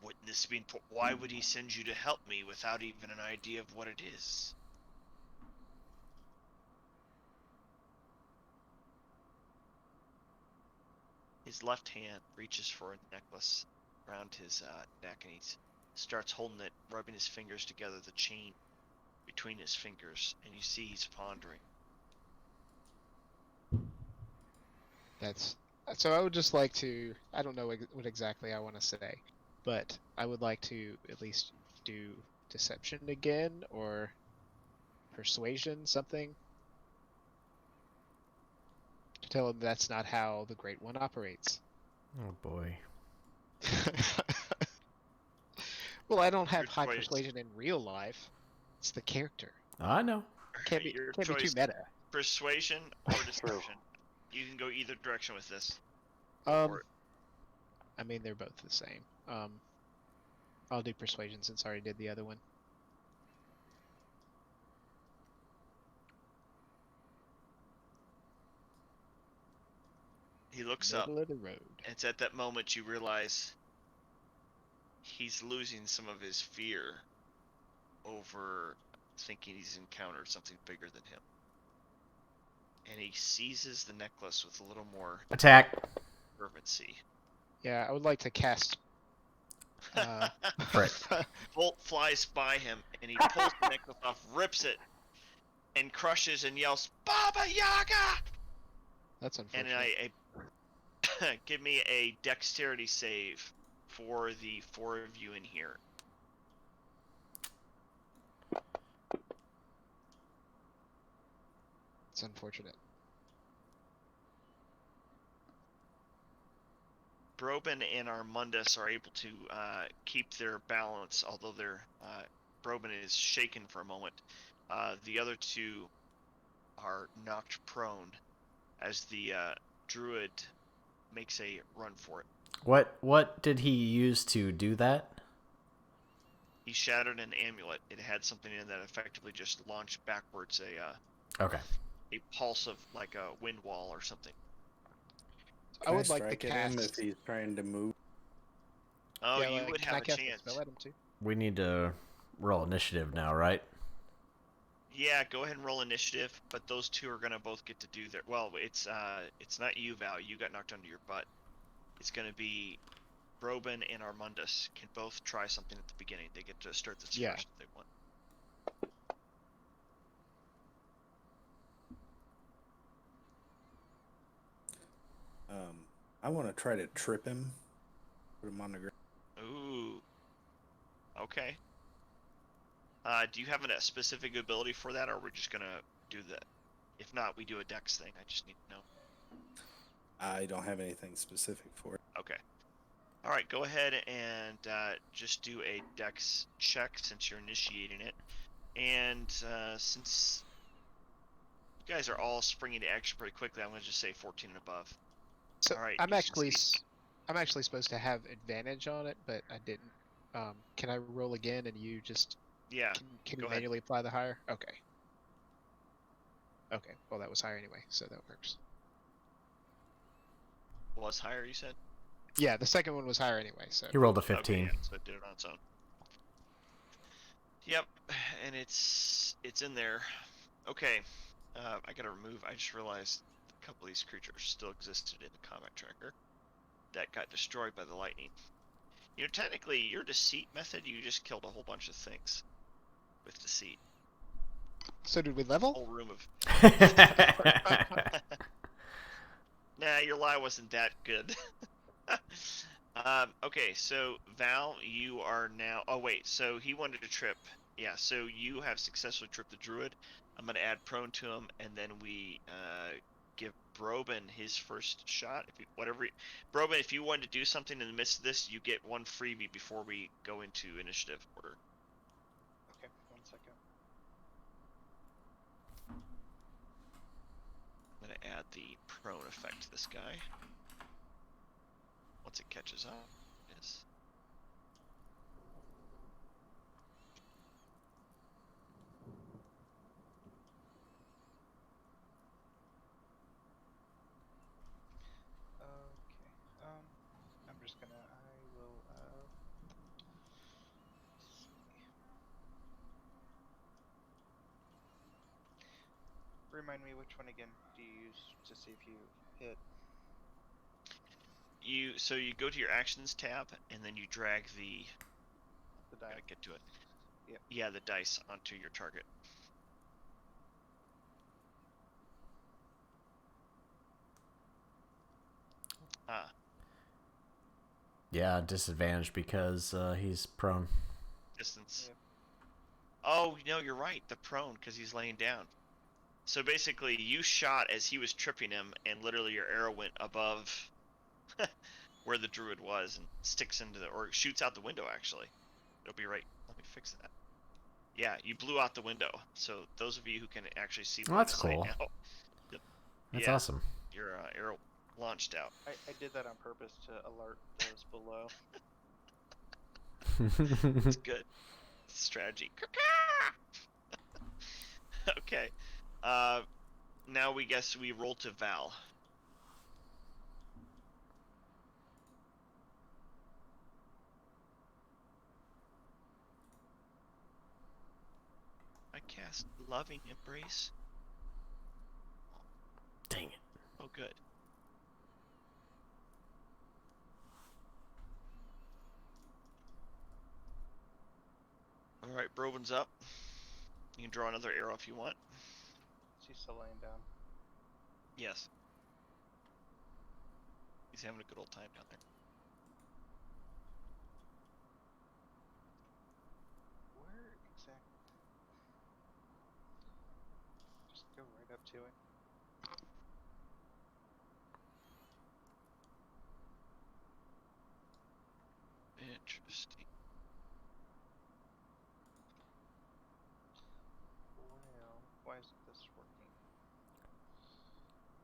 Wouldn't this be important? Why would he send you to help me without even an idea of what it is? His left hand reaches for a necklace around his neck, and he starts holding it, rubbing his fingers together, the chain between his fingers, and you see he's pondering. That's so. I would just like to. I don't know what exactly I want to say, but I would like to at least do deception again or persuasion, something, to tell him that's not how the Great One operates. Oh boy. Well, I don't have Your high choice. persuasion in real life. It's the character. I know. Can't be Your too choice, meta. persuasion or True. deception. You can go either direction with this. I mean, they're both the same. I'll do persuasion since I already did the other one. He looks up. Middle of the road. It's at that moment you realize he's losing some of his fear over thinking he's encountered something bigger than him. And he seizes the necklace with a little more Attack. fervency. Yeah, I would like to cast. Frick. Bolt flies by him, and he pulls the necklace off, rips it, and crushes and yells, "Baba Yaga!" That's And unfortunate. give me a dexterity save for the four of you in here. It's unfortunate. Broben and Armundus are able to keep their balance, although Broben is shaken for a moment. The other two are knocked prone as the druid makes a run for it. What did he use to do that? He shattered an amulet. It had something in that effectively just launched backwards Okay. a pulse of like a wind wall or something. I Can would like to strike at him if cast. he's trying to move? Oh, Yeah, you like, would can I have a cast chance. spell at him too? We need to roll initiative now, right? Yeah, go ahead and roll initiative, but those two are gonna both get to do their. Well, it's not you, Val. You got knocked under your butt. It's gonna be Broben and Armundus can both try something at the beginning. They get to start this Yeah. first if they want. I want to try to trip him, put him on the ground. Ooh. Okay. Do you have a specific ability for that, or we're just gonna do that? If not, we do a dex thing. I just need to know. I don't have anything specific for it. Okay. All right, go ahead and just do a dex check since you're initiating it. And since you guys are all springing to action pretty quickly, I'm going to just say 14 and above. So All right, I'm you actually succeed. I'm actually supposed to have advantage on it, but I didn't. Can I roll again and you just Yeah, can go you ahead. manually apply the higher? Okay. Okay. Well, that was higher anyway, so that works. Was higher, you said? Yeah, the second one was higher anyway, so. He rolled a Okay, 15. yeah, so it did it on its own. Yep, and it's in there. Okay, I gotta remove. I just realized a couple of these creatures still existed in the combat tracker that got destroyed by the lightning. You know, technically, your deceit method, you just killed a whole bunch of things with deceit. So did we level? Whole room of. Nah, your lie wasn't that good. Okay, so Val, you are now. Oh wait, so he wanted to trip. Yeah, so you have successfully tripped the druid. I'm gonna add prone to him, and then we give Broben his first shot. If you, whatever, Broben, if you wanted to do something in the midst of this, you get one freebie before we go into initiative order. Okay, 1 second. I'm gonna add the prone effect to this guy. Once it catches up, yes. Okay. I'm just gonna. I will. See. Remind me which one again do you use to see if you hit? So you go to your actions tab, and then you drag the. The die. Gotta get to it. Yep. Yeah, the dice onto your target. Ah, Yeah, disadvantage because he's prone. distance. Yep. Oh, no, you're right. The prone, because he's laying down. So basically, you shot as he was tripping him, and literally your arrow went above where the druid was and sticks into the, or shoots out the window, actually. It'll be right. Let me fix that. Yeah, you blew out the window. So those of you who can actually see Oh, line that's of sight cool. now, That's yeah, awesome. your arrow launched out. I did that on purpose to alert those below. It's good. Strategy. Okay. Now we guess we roll to Val. I cast Loving Embrace. Dang it. Oh, good. All right, Broben's up. You can draw another arrow if you want. She's still laying down. Yes. He's having a good old time down there. Where exactly? Just go right up to it. Interesting. Well, why isn't this working?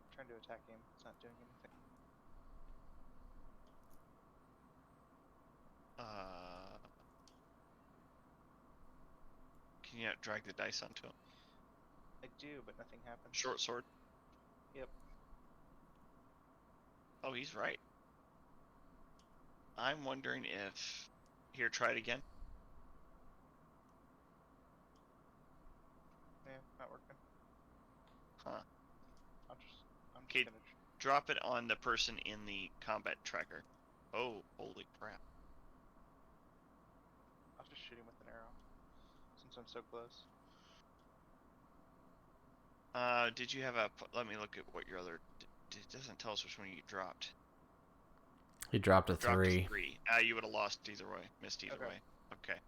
I'm trying to attack him. It's not doing anything. Can you not drag the dice onto him? I do, but nothing happens. Short sword. Yep. Oh, he's right. I'm wondering if... Here, try it again. Yeah, not working. Huh. I'm Okay. just gonna. Drop it on the person in the combat tracker. Oh, holy crap. I'll just shoot him with an arrow, since I'm so close. Did you have a... Let me look at what your other... It doesn't tell us which one you dropped. He dropped a Dropped 3. a 3. You would have lost either way. Missed either Okay. way. Okay.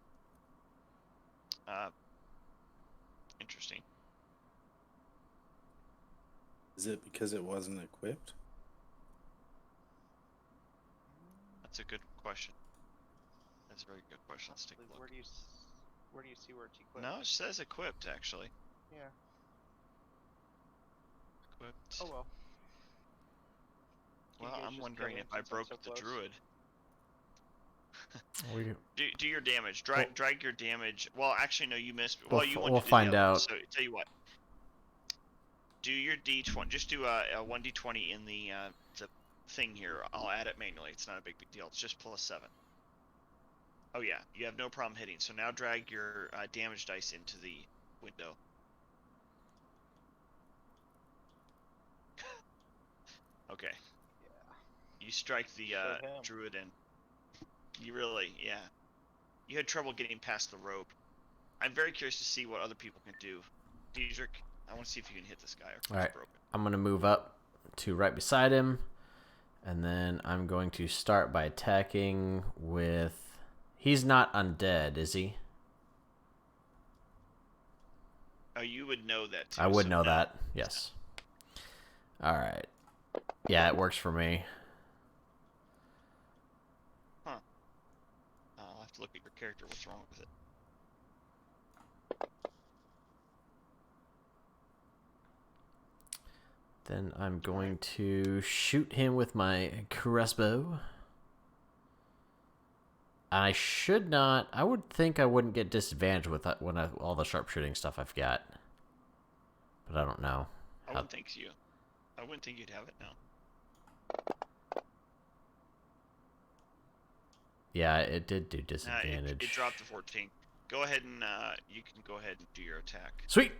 Interesting. Is it because it wasn't equipped? That's a good question. That's a very good question. Let's take a Possibly. look. Where do you see where it's equipped? No, it says equipped, actually. Yeah. Equipped. Oh well. Can you Well, guys I'm just wondering kill if him I since I'm broke so the close? druid. We, Do your damage. Drag your damage. Well, actually, no, you missed. We'll Well, you f- want we'll to do find the other one. out. So, tell you what. Do your D20. Just do a 1D20 in the thing here. I'll add it manually. It's not a big deal. It's just +7. Oh, yeah. You have no problem hitting. So now drag your damage dice into the window. Okay. Yeah. You strike the Showed him. druid and you really, yeah. You had trouble getting past the rope. I'm very curious to see what other people can do. Diedrich, I want to see if you can hit this guy or if Alright. he's broken. I'm going to move up to right beside him. And then I'm going to start by attacking with... He's not undead, is he? Oh, you would know that too. I would so know no. that. Yes. All right. Yeah, it works for me. Huh. I'll have to look at your character. What's wrong with it? Then I'm going to shoot him with my crossbow. I should not... I would think I wouldn't get disadvantage with that when all the sharpshooting stuff I've got. But I don't know. I wouldn't think you. I wouldn't think you'd have it now. Yeah, it did do disadvantage. It dropped to 14. Go ahead and you can go ahead and do your attack. Sweet!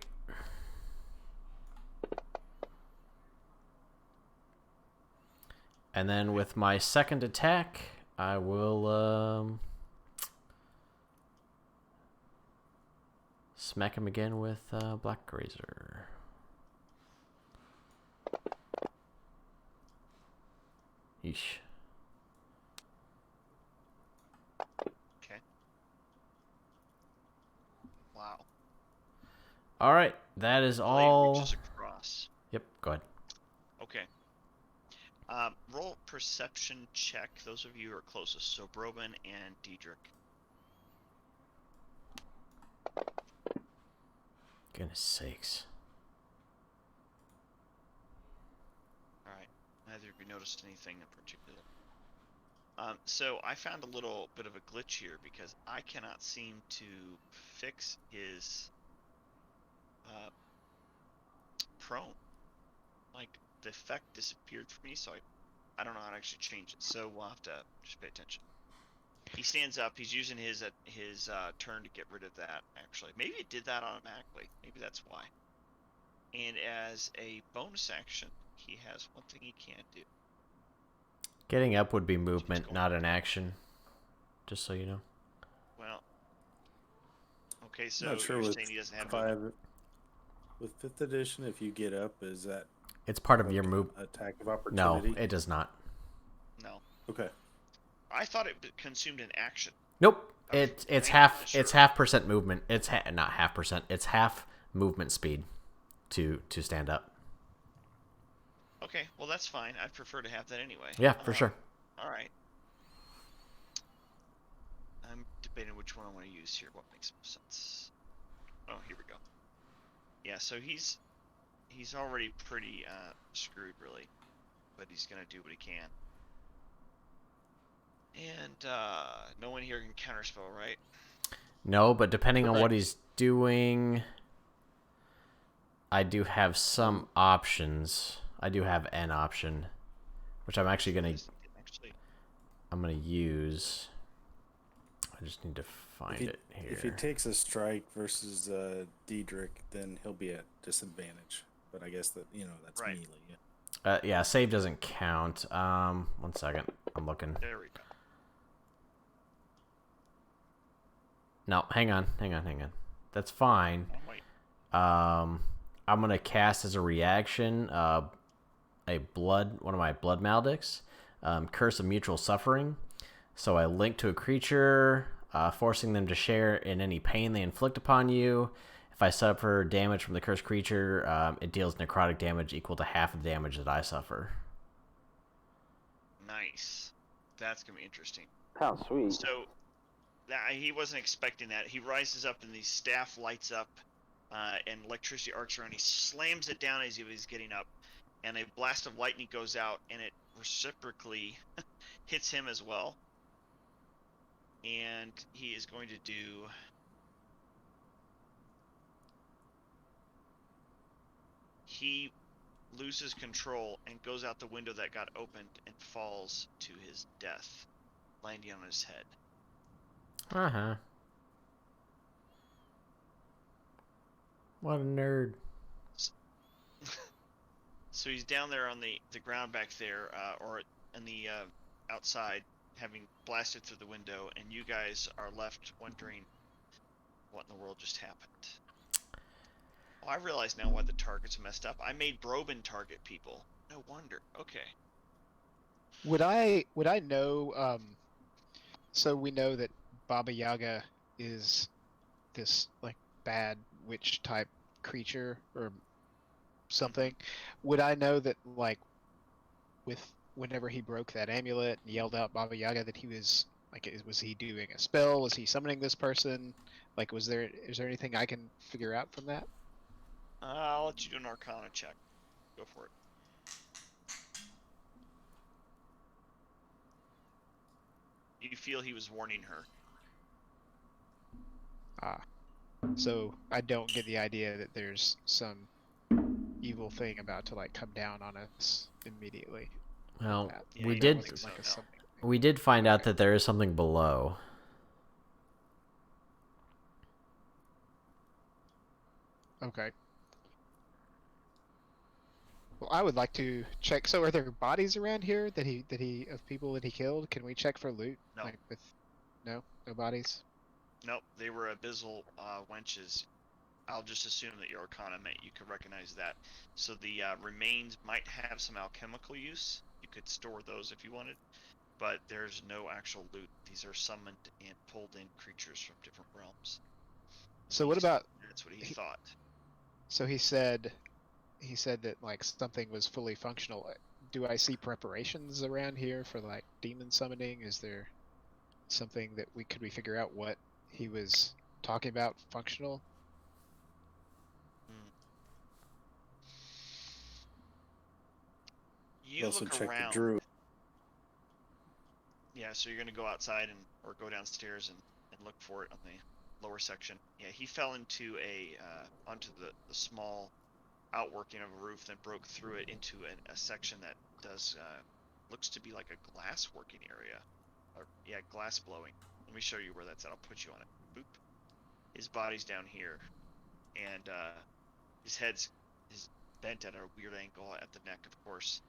And then with my second attack, I will smack him again with Black Razor. Yeesh. Okay. Wow. All right, that is Blade all. reaches across. Yep, go ahead. Okay. Roll perception check. Those of you who are closest. So Broban and Diedrich. Goodness sakes. All right. Neither of you noticed anything in particular. So I found a little bit of a glitch here because I cannot seem to fix his prone. Like the effect disappeared for me, so I don't know how to actually change it. So we'll have to just pay attention. He stands up. He's using his turn to get rid of that. Actually, maybe it did that automatically. Maybe that's why. And as a bonus action, he has one thing he can't do. Getting up would be movement, not an action. Just so you know. Well, okay, so Not sure you're with saying he doesn't have movement? with 5th edition, if you get up, is that It's part of your move. attack of No, opportunity? it does not. No. Okay. I thought it consumed an action. Nope. Okay, It's I half. mean, sure. It's half percent movement. It's not half percent. It's half movement speed to stand up. Okay, well that's fine. I'd prefer to have that anyway. Yeah, for sure. All right. I'm debating which one I want to use here. What makes most sense? Oh, here we go. Yeah, so he's already pretty screwed, really, but he's gonna do what he can. And no one here can counterspell, right? No, but depending on what Correct. he's doing, I do have some options. I do have an option, which I'm actually gonna use. I just need to find it here. If he takes a strike versus Diedrich, then he'll be at disadvantage. But I guess that that's Right. melee. Yeah. Yeah, save doesn't count. 1 second. I'm looking. There we go. No, hang on. That's fine. Oh, wait. I'm gonna cast as a reaction one of my blood maledics, Curse of Mutual Suffering. So I link to a creature, forcing them to share in any pain they inflict upon you. If I suffer damage from the cursed creature, it deals necrotic damage equal to half of the damage that I suffer. Nice. That's gonna be interesting. Sounds sweet. So he wasn't expecting that. He rises up and the staff lights up, and electricity arcs around. He slams it down as he was getting up, and a blast of lightning goes out, and it reciprocally hits him as well. And he is going to do... He loses control and goes out the window that got opened and falls to his death, landing on his head. Uh-huh. What a nerd. So he's down there on the ground back there, or in the outside, having blasted through the window, and you guys are left wondering what in the world just happened. Oh, I realize now why the target's messed up. I made Broban target people No wonder. Okay. Would I know? So we know that Baba Yaga is this like bad witch type creature or something. Would I know that like with whenever he broke that amulet and yelled out Baba Yaga that he was like was he doing a spell? Was he summoning this person? Like is there anything I can figure out from that? I'll let you do an Arcana check. Go for it. You feel he was warning her. Ah. So I don't get the idea that there's some evil thing about to like come down on us immediately. Well, That. Yeah, we you That don't did think wasn't so, like a no. summoning thing. we did find out Okay. that there is something below. Okay. Well, I would like to check. So, are there bodies around here that he of people that he killed? Can we check for loot? No. Like with no bodies. Nope, they were abyssal wenches. I'll just assume that your Arcana meant you could recognize that. So the remains might have some alchemical use. You could store those if you wanted, but there's no actual loot. These are summoned and pulled in creatures from different realms. So what He's- about? That's what he thought. So he said that like something was fully functional. Do I see preparations around here for like demon summoning? Is there something that we figure out what he was talking about functional? Hmm. You You also look check the around. druid. Yeah, so you're gonna go outside or go downstairs and look for it on the lower section. Yeah, he fell into onto the small outworking of a roof, then broke through it into a section that does looks to be like a glass working area, or yeah, glass blowing. Let me show you where that's at. I'll put you on it. Boop. His body's down here, and his head's is bent at a weird angle at the neck, of course.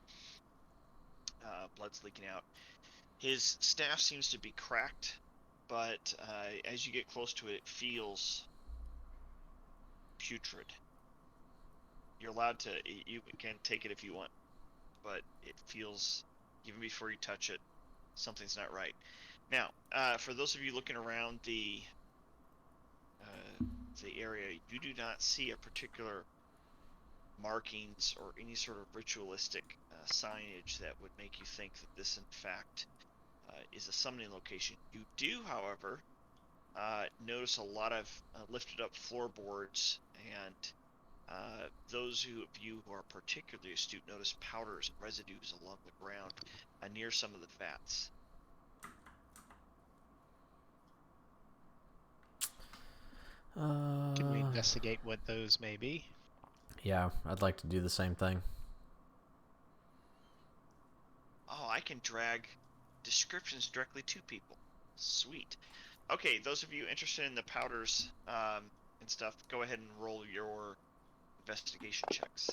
Blood's leaking out. His staff seems to be cracked, but as you get close to it, it feels putrid. You're allowed to, you can take it if you want, but it feels, even before you touch it, something's not right. Now, for those of you looking around the area, you do not see a particular markings or any sort of ritualistic signage that would make you think that this, in fact, is a summoning location. You do, however, notice a lot of lifted up floorboards, and those of you who are particularly astute notice powders and residues along the ground near some of the vats. Can we investigate what those may be? Yeah, I'd like to do the same thing. Oh, I can drag descriptions directly to people. Sweet. Okay, those of you interested in the powders and stuff, go ahead and roll your investigation checks.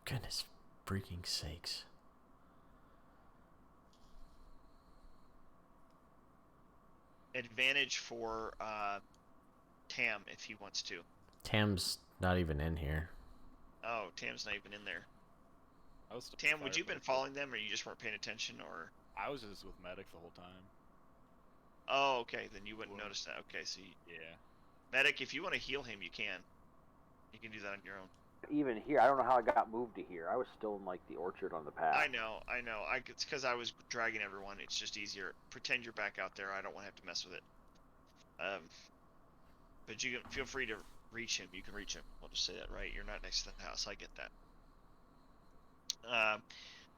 Goodness freaking sakes. Advantage for Tam if he wants to. Tam's not even in here. Oh, Tam's not even in there. I was still Tam, would you have been firefighter. following them, or you just weren't paying attention, or? I was just with medic the whole time. Oh, okay, then you wouldn't Well, notice that. Okay, so Yeah. Medic, if you want to heal him, you can. You can do that on your own. Even here, I don't know how I got moved to here. I was still in like the orchard on the path. I know. It's because I was dragging everyone. It's just easier. Pretend you're back out there. I don't want to have to mess with it. But you can feel free to reach him. You can reach him. We'll just say that, right? You're not next to the house. I get that.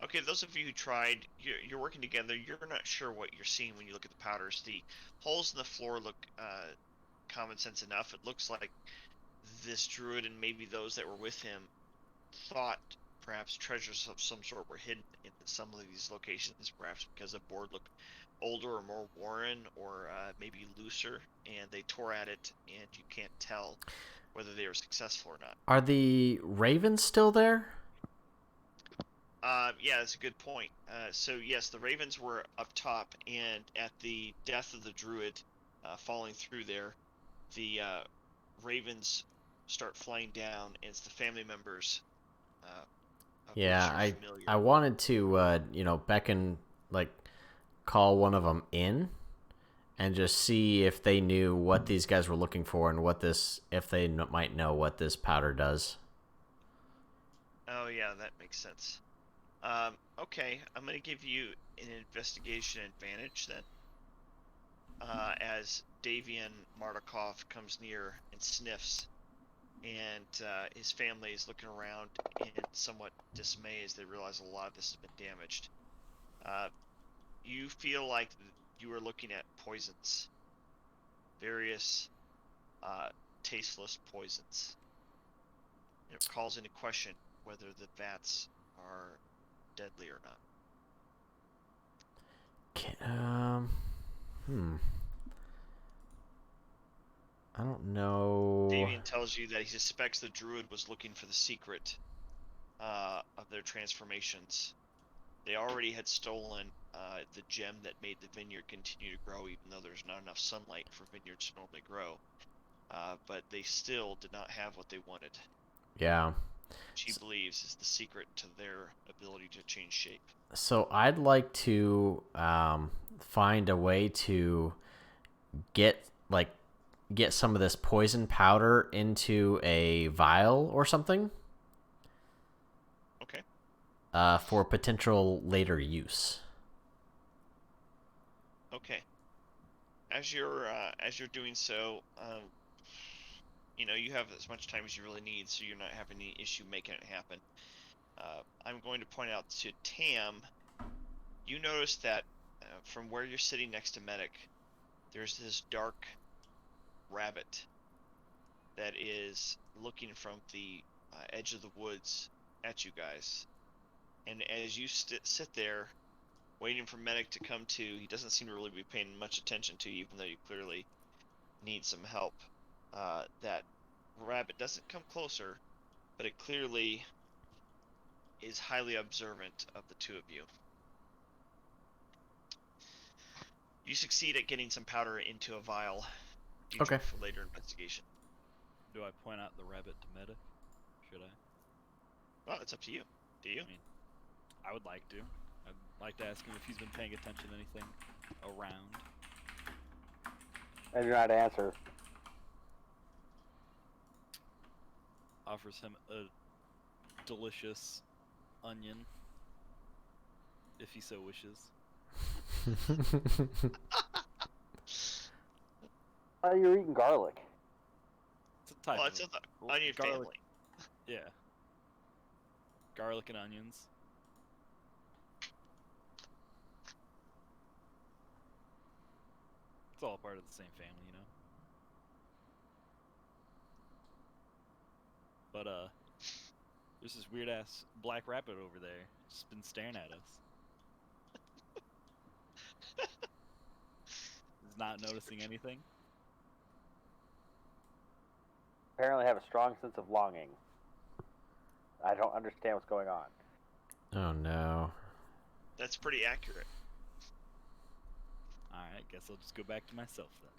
Okay, those of you who tried, you're working together. You're not sure what you're seeing when you look at the powders. The holes in the floor look common sense enough. It looks like this druid and maybe those that were with him thought perhaps treasures of some sort were hidden in some of these locations, perhaps because the board looked older or more worn, or maybe looser, and they tore at it, and you can't tell whether they were successful or not. Are the ravens still there? Yeah, that's a good point. So yes, the ravens were up top, and at the death of the druid falling through there, the ravens start flying down, and it's the family members of Yeah, which you're familiar. I wanted to beckon, like, call one of them in and just see if they knew what these guys were looking for and if they might know what this powder does. Oh yeah, that makes sense. Okay, I'm gonna give you an investigation advantage then. As Davian Mardukov comes near and sniffs, and his family is looking around in somewhat dismay as they realize a lot of this has been damaged. You feel like you are looking at poisons, various tasteless poisons. It calls into question whether the vats are deadly or not. I don't know. Davian tells you that he suspects the druid was looking for the secret of their transformations. They already had stolen the gem that made the vineyard continue to grow, even though there's not enough sunlight for vineyards to normally grow. But they still did not have what they wanted. Yeah. She believes is the secret to their ability to change shape. So I'd like to find a way to get some of this poison powder into a vial or something. Okay. For potential later use. Okay. As you're doing so, you have as much time as you really need, so you're not having any issue making it happen. I'm going to point out to Tam, you notice that from where you're sitting next to Medic, there's this dark rabbit that is looking from the edge of the woods at you guys. And as you sit there, waiting for Medic to come to, he doesn't seem to really be paying much attention to you, even though you clearly need some help. That rabbit doesn't come closer, but it clearly is highly observant of the two of you. You succeed at getting some powder into a vial. Okay. For later investigation. Do I point out the rabbit to Meta? Should I? Well, it's up to you. Do you? I mean, I would like to. I'd like to ask him if he's been paying attention to anything around. I do not answer. Offers him a delicious onion, if he so wishes. You're eating garlic. It's a type Well, of it's the onion garlic. family. Yeah. Garlic and onions. It's all part of the same family, you know. But there's this weird ass black rabbit over there. Just been staring at us. He's not noticing anything. Apparently have a strong sense of longing. I don't understand what's going on. Oh no. That's pretty accurate. Alright, guess I'll just go back to myself then.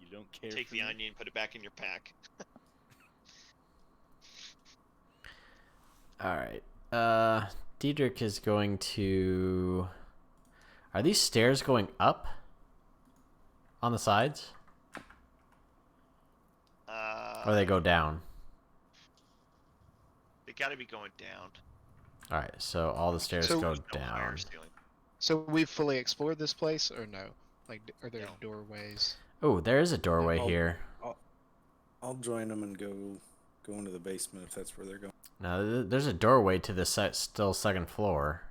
You don't care Take for the me? onion, put it back in your pack. Alright. Diedrich is going to... Are these stairs going up? On the sides? Or they go down? They gotta be going down. Alright, so all the stairs So- go No higher down. ceiling. So we've fully explored this place, or no? Like, are there No. doorways? Oh, there is a doorway Oh. here. I'll join them and go into the basement if that's where they're going. Now, there's a doorway to the still second floor.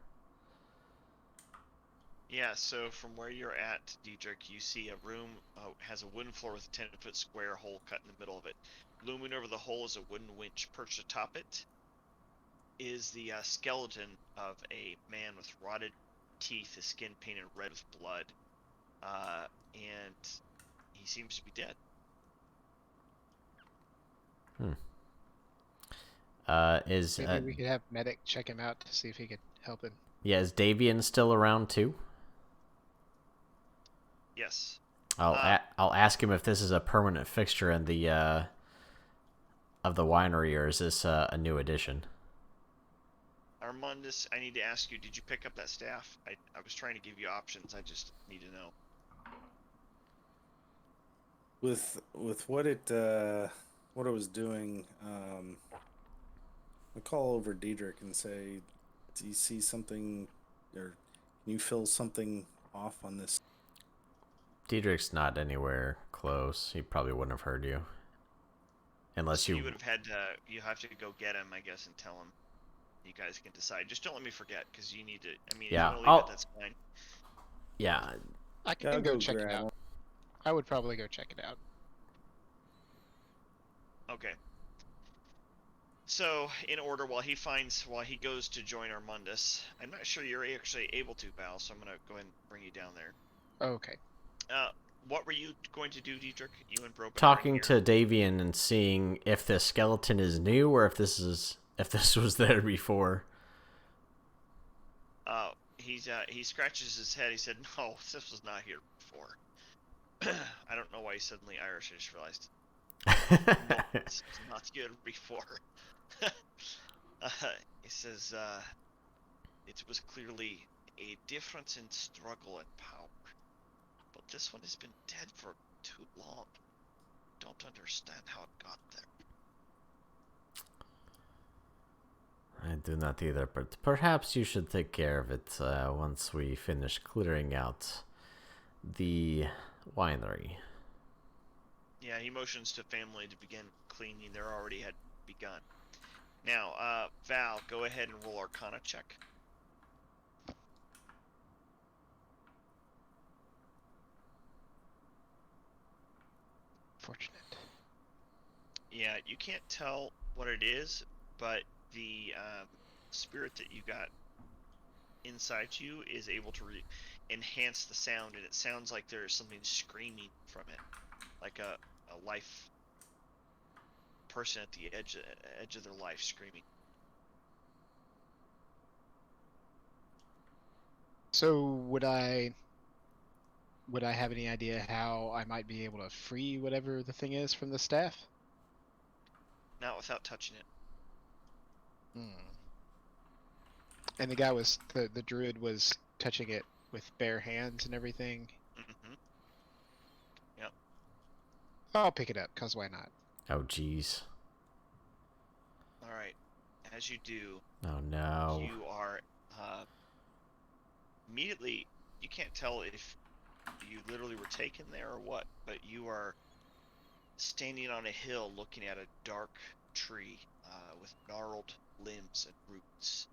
Yeah, so from where you're at, Diedrich, you see a room has a wooden floor with a 10-foot square hole cut in the middle of it. Looming over the hole is a wooden winch. Perched atop it is the skeleton of a man with rotted teeth, his skin painted red with blood, and he seems to be dead. Maybe we could have Medic check him out to see if he could help him. Yeah, is Davian still around too? Yes. I'll ask him if this is a permanent fixture in the of the winery, or is this a new addition? Armandus, I need to ask you, did you pick up that staff? I was trying to give you options. I just need to know. With what it was doing, I'll call over Diedrich and say, "Do you see something, or can you fill something off on this?" Diedrich's not anywhere close. He probably wouldn't have heard you. Unless So you... you would have had to, you have to go get him, I guess, and tell him. You guys can decide. Just don't let me forget, because you need to, I mean, Yeah, if you want to leave it, that's fine. Yeah, I can I'll go go check it grab out. him. I would probably go check it out. Okay. So, in order, while he goes to join Armandus, I'm not sure you're actually able to, Val, so I'm going to go ahead and bring you down there. Okay. What were you going to do, Diedrich? You and Broben talking here? to Davian and seeing if the skeleton is new or if this was there before. He scratches his head. He said, "No, this was not here before." I don't know why he's suddenly Irish. I just realized. No, this was not here before. He says, "It was clearly a difference in struggle and power, but this one has been dead for too long. Don't understand how it got there." I do not either, but perhaps you should take care of it once we finish clearing out the winery. Yeah, he motions to family to begin cleaning. They already had begun. Now, Val, go ahead and roll Arcana check. Fortunate. Yeah, you can't tell what it is, but the spirit that you got inside you is able to enhance the sound, and it sounds like there's something screaming from it, like a life person at the edge of their life screaming. So would I have any idea how I might be able to free whatever the thing is from the staff? Not without touching it. And the guy was the druid was touching it with bare hands and everything. Mm-hmm. Yep. I'll pick it up, cause why not? Oh, jeez. All right. As you do, Oh, no. you are immediately. You can't tell if you literally were taken there or what, but you are standing on a hill looking at a dark tree with gnarled limbs and roots.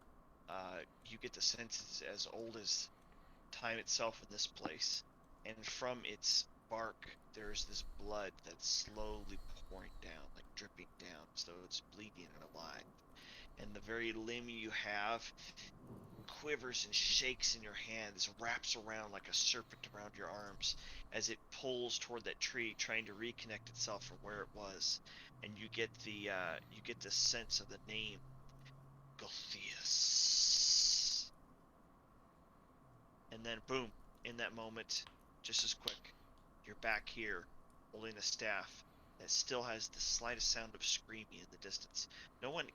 You get the sense it's as old as time itself in this place, and from its bark there's this blood that's slowly pouring down, like dripping down, as though it's bleeding and alive. And the very limb you have quivers and shakes in your hands, wraps around like a serpent around your arms as it pulls toward that tree, trying to reconnect itself from where it was. And you get the sense of the name Gulthias. And then boom, in that moment, just as quick, you're back here holding a staff that still has the slightest sound of screaming in the distance.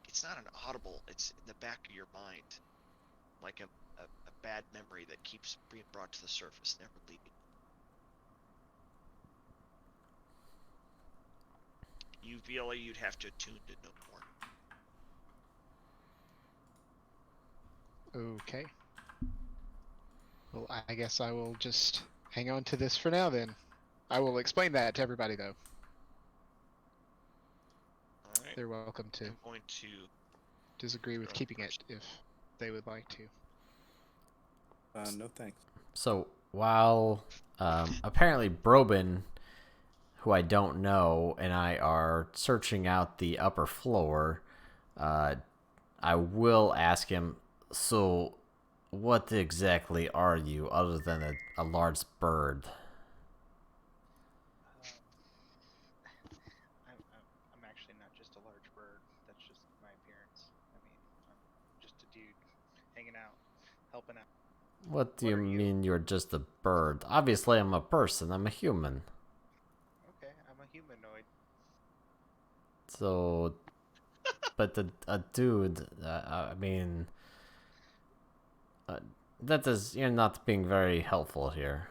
It's not an audible, it's in the back of your mind. Like a bad memory that keeps being brought to the surface, never leaving. You feel like you'd have to attune to know more. Okay. Well, I guess I will just hang on to this for now then. I will explain that to everybody though. Alright. They're welcome to I'm going to disagree with Oh, keeping it first. if they would like to. No thanks. So, while apparently Broben, who I don't know, and I are searching out the upper floor, I will ask him, so what exactly are you other than a large bird? I'm actually not just a large bird. That's just my appearance. I mean, I'm just a dude hanging out, helping out. What do What you are you? mean you're just a bird? Obviously, I'm a person. I'm a human. Okay, I'm a humanoid. So, But a dude, I mean, that does, you're not being very helpful here.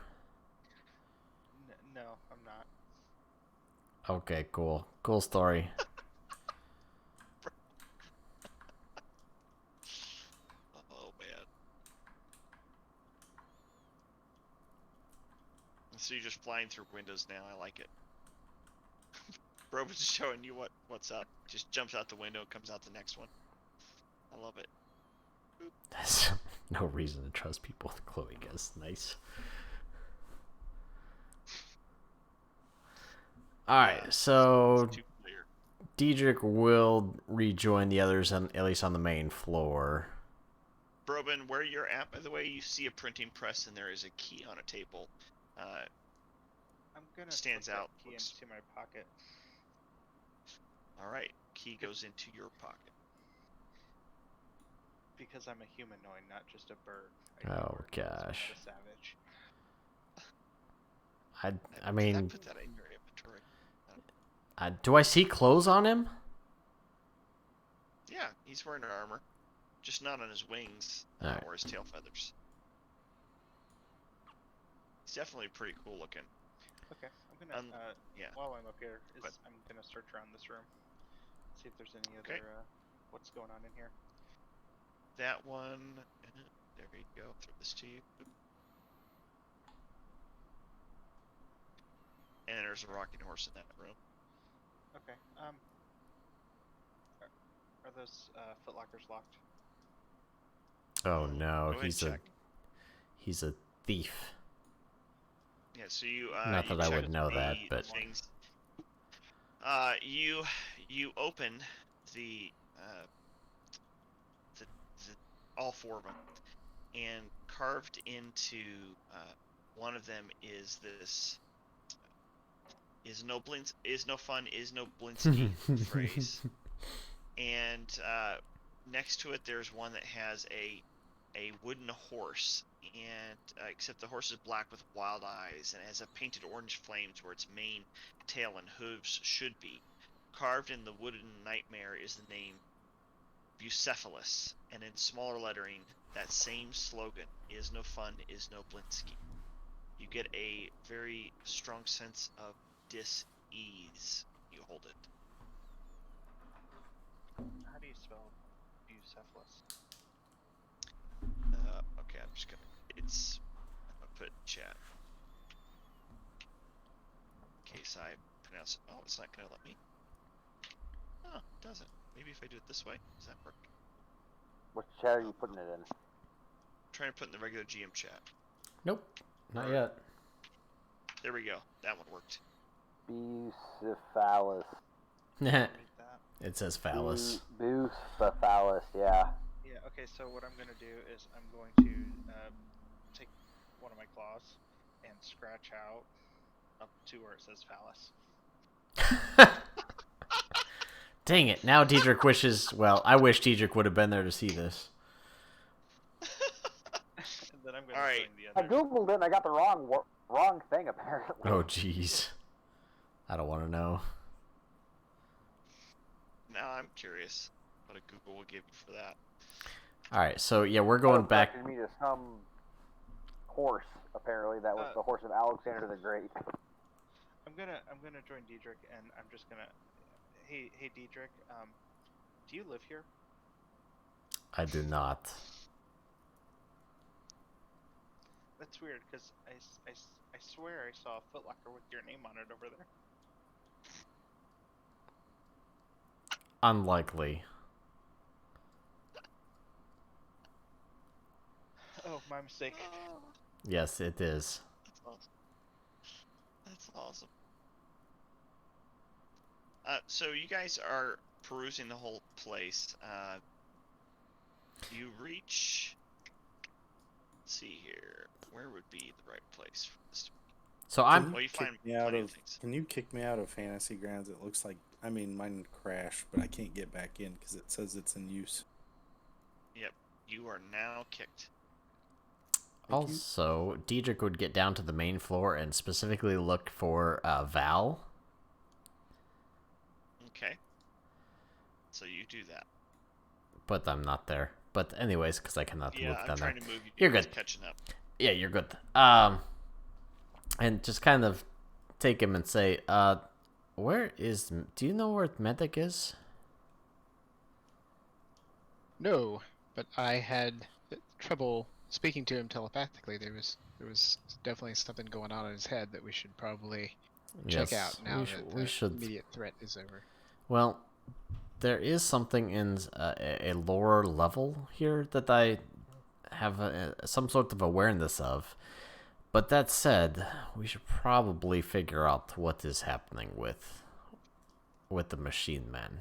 No, I'm not. Okay, cool. Cool story. Oh man. So you're just flying through windows now. I like it. Robo's showing you what's up. Just jumps out the window, comes out the next one. I love it. There's no reason to trust people with glowing guess. Nice. Alright, so It's too clear. Diedrich will rejoin the others, at least on the main floor. Broben, where you're at, by the way, you see a printing press and there is a key on a table. I'm gonna Stands slip that out, key looks- into my pocket. All right, key goes into your pocket. Because I'm a humanoid, not just a bird. Oh, work, so I'm not gosh. a savage. I Did I mean, put that in your inventory? do I see clothes on him? Yeah, he's wearing armor, just not on his wings Alright. or his tail feathers. He's definitely pretty cool looking. Okay, I'm gonna. Yeah. While I'm up here, But- I'm gonna search around this room, see if there's any Okay. other what's going on in here. That one. There you go. Throw this to you. And there's a rocking horse in that room. Okay. Are those footlockers locked? Oh no, Go ahead, he's check. a thief. Yeah, so you Not you that I check would know that, the but things. You open the all four of them, and carved into one of them is this is no fun is no Blinsky phrase, and next to it there's one that has a wooden horse, and except the horse is black with wild eyes and has a painted orange flames where its mane, tail, and hooves should be. Carved in the wooden nightmare is the name Bucephalus, and in smaller lettering, that same slogan, is no fun, is no Blinsky. You get a very strong sense of dis-ease. You hold it. How do you spell Bucephalus? Okay, I'm gonna put it in chat. In case I pronounce it. Oh, it's not gonna let me. Oh, it doesn't. Maybe if I do it this way, does that work? Which chat are you putting it in? I'm trying to put in the regular GM chat. nope, not yet. There we go. That one worked. Bucephalus. Read that. It says phallus. Bucephalus, yeah. Yeah. Okay. So what I'm gonna do is I'm going to take one of my claws and scratch out up to where it says phallus. Dang it! Now Diedrich wishes. Well, I wish Diedrich would have been there to see this. And then I'm gonna Alright. bring the I other. googled it and I got the wrong thing apparently. Oh jeez, I don't want to know. Now I'm curious what a Google will give you for that. All right, so yeah, we're going back. Directed me to some horse. Apparently, that was the horse of Alexander the Great. I'm gonna join Diedrich, and I'm just gonna. Hey Diedrich. Do you live here? I do not. That's weird, because I swear I saw a footlocker with your name on it over there. Unlikely. Oh, my mistake. Yes, it is. That's awesome. That's awesome. So you guys are perusing the whole place. You reach. Let's see here. Where would be the right place for this? So Can I'm. you Well, you kick find me out plenty of of? things. Can you kick me out of Fantasy Grounds? It looks like mine crashed, but I can't get back in because it says it's in use. Yep, you are now kicked. Thank you. Also, Diedrich would get down to the main floor and specifically look for Val. Okay. So you do that. But I'm not there. But anyways, because I cannot Yeah, move I'm down trying there. to move you. You're guys good. Catching up. Yeah, you're good. And just kind of take him and say, where is? Do you know where Medic is? No, but I had trouble speaking to him telepathically. There was definitely something going on in his head that we should probably check out Yes, now that we the should. immediate threat is over. Well, there is something in a lower level here that I have some sort of awareness of. But that said, we should probably figure out what is happening with the machine man.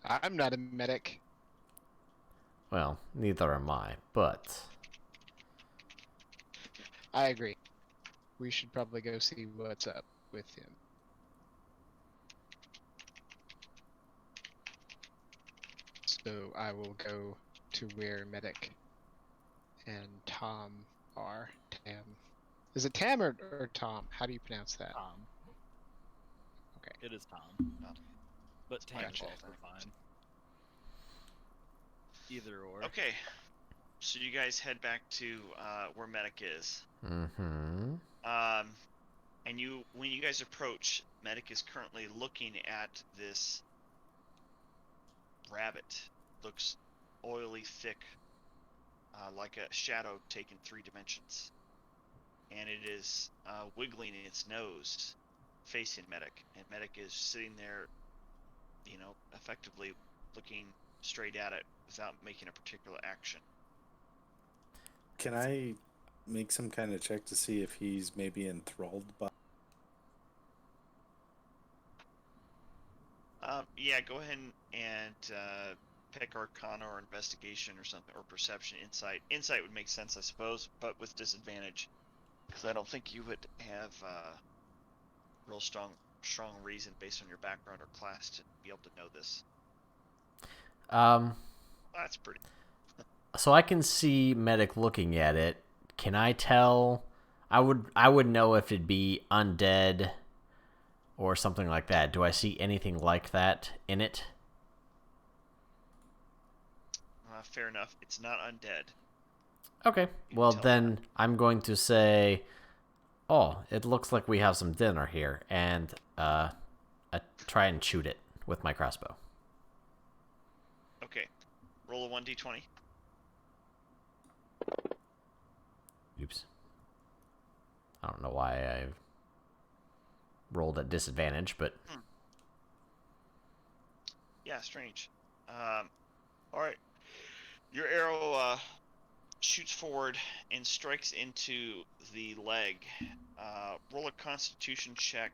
I'm not a medic. Well, neither am I, but I agree. We should probably go see what's up with him. So I will go to where Medic and Tom are. Tam. Is it Tam or Tom? How do you pronounce that? Tom. Okay. It is Tom. But Tam is Gotcha. also fine. Either or. Okay. So you guys head back to where Medic is. mm-hmm. And when you guys approach, Medic is currently looking at this rabbit. Looks oily, thick, like a shadow taken 3 dimensions. And it is wiggling in its nose, facing Medic. And Medic is sitting there, effectively looking straight at it without making a particular action. Can I make some kind of check to see if he's maybe enthralled by? Yeah, go ahead and pick Arcana or Investigation or something, or Perception, Insight. Insight would make sense, I suppose, but with disadvantage, because I don't think you would have real strong reason based on your background or class to be able to know this. That's pretty. So I can see Medic looking at it. Can I tell? I would know if it'd be undead or something like that. Do I see anything like that in it? Fair enough. It's not undead. Okay. Well, then I'm going to say, oh, it looks like we have some dinner here, and I try and shoot it with my crossbow. Okay. Roll a 1d20. Oops. I don't know why I rolled at disadvantage, but... Yeah, strange. Alright. Your arrow shoots forward and strikes into the leg. Roll a Constitution check,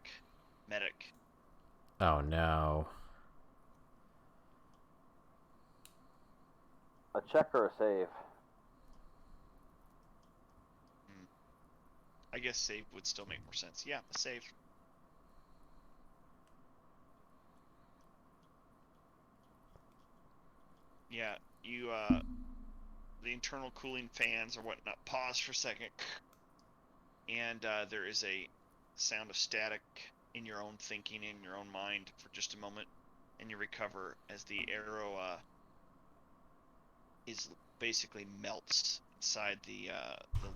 Medic. Oh, no. A check or a save? I guess save would still make more sense. Yeah, a save. Yeah, you, the internal cooling fans or whatnot pause for a second, and there is a sound of static in your own thinking, in your own mind for just a moment, and you recover as the arrow is basically melts inside the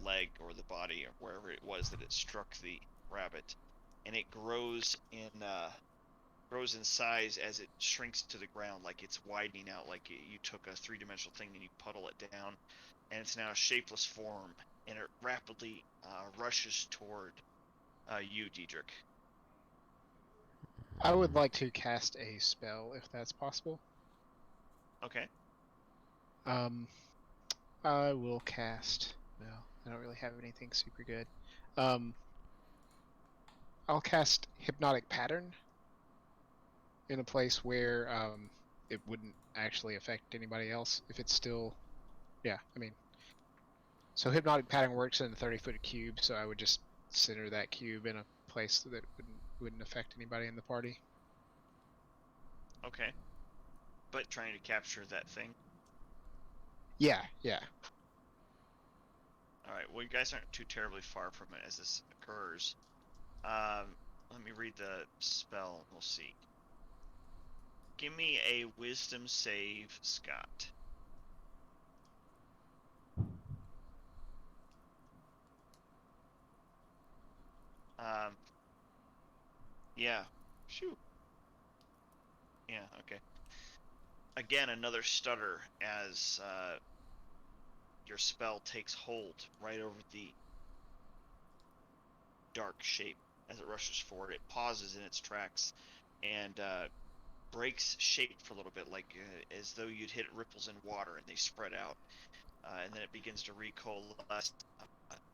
leg or the body or wherever it was that it struck the rabbit, and it grows in size as it shrinks to the ground, like it's widening out, like you took a 3-dimensional thing and you puddle it down, and it's now a shapeless form, and it rapidly rushes toward you, Diedrich. I would like to cast a spell if that's possible. Okay. I will cast. No, I don't really have anything super good. I'll cast Hypnotic Pattern in a place where it wouldn't actually affect anybody else if it's still. Yeah, I mean. So Hypnotic Pattern works in a 30-foot cube, so I would just center that cube in a place that wouldn't affect anybody in the party. Okay. But trying to capture that thing. Yeah. Alright, well, you guys aren't too terribly far from it as this occurs. Let me read the spell and we'll see. Give me a wisdom save, Scott. Yeah. Shoo. Yeah, okay. Again, another stutter as your spell takes hold right over the dark shape as it rushes forward. It pauses in its tracks and breaks shape for a little bit, like as though you'd hit ripples in water and they spread out. And then it begins to recoalesce.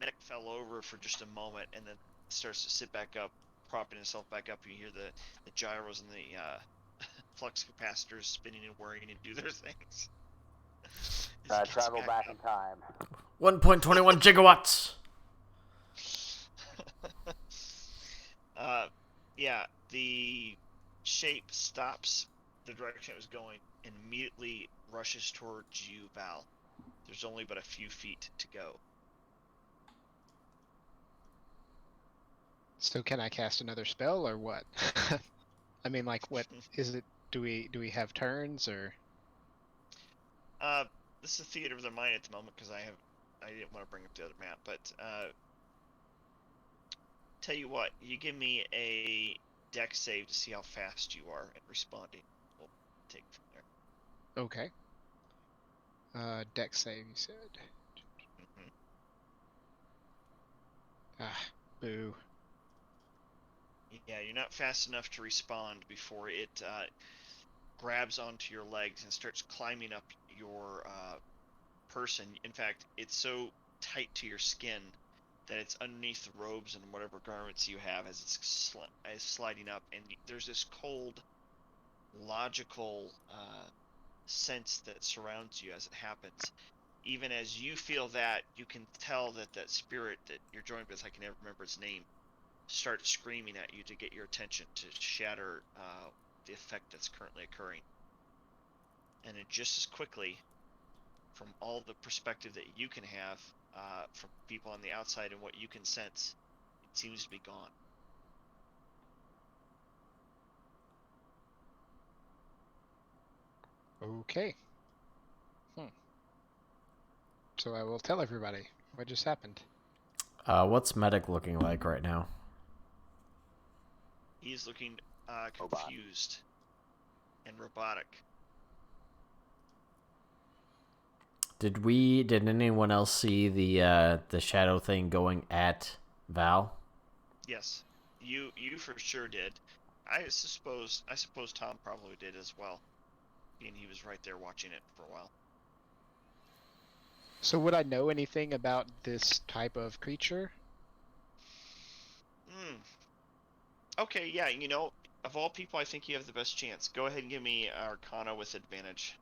Medic fell over for just a moment and then starts to sit back up, propping himself back up. You hear the gyros and the flux capacitors spinning and whirring and do their things. Travel back in time. 1.21 gigawatts. Yeah, the shape stops the direction it was going and immediately rushes towards you, Val. There's only but a few feet to go. So can I cast another spell or what? I mean, like, what is it? Do we have turns or? This is a theater of the mind at the moment because I didn't want to bring up the other map, but tell you what, you give me a dex save to see how fast you are at responding. We'll take from there. Okay. Dex save, you said. Mm-hmm. Ah, boo. Yeah, you're not fast enough to respond before it grabs onto your legs and starts climbing up your person. In fact, it's so tight to your skin that it's underneath the robes and whatever garments you have as it's sliding up, and there's this cold, logical sense that surrounds you as it happens. Even as you feel that, you can tell that that spirit that you're joined with, I can never remember its name, starts screaming at you to get your attention, to shatter the effect that's currently occurring. And then just as quickly, from all the perspective that you can have from people on the outside and what you can sense, it seems to be gone. Okay. So I will tell everybody what just happened. What's Medic looking like right now? He's looking confused and robotic. Did anyone else see the shadow thing going at Val? Yes, you for sure did. I suppose Tom probably did as well, being he was right there watching it for a while. So would I know anything about this type of creature? Okay, yeah, you know, of all people, I think you have the best chance. Go ahead and give me Arcana with advantage.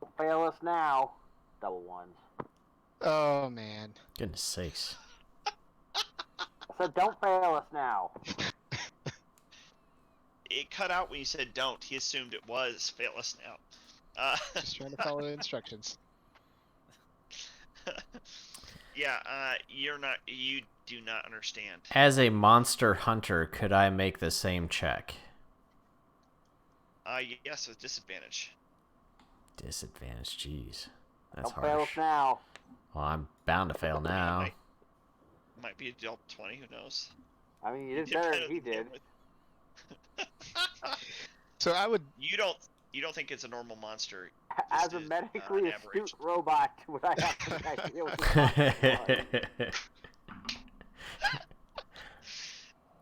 Don't fail us now. Double ones. Oh man. Goodness sakes. I said don't fail us now. It cut out when you said don't. He assumed it was fail us now. Just trying to follow the instructions. Yeah, you do not understand. As a monster hunter, could I make the same check? Yes, with disadvantage. Disadvantage, jeez. That's Don't fail us harsh. now. Well, I'm bound to fail now. Might be a dealt 20, who knows? I mean, you did better than he did. So I would. You don't think it's a normal monster? As a medically astute robot, would I have to idea what the was?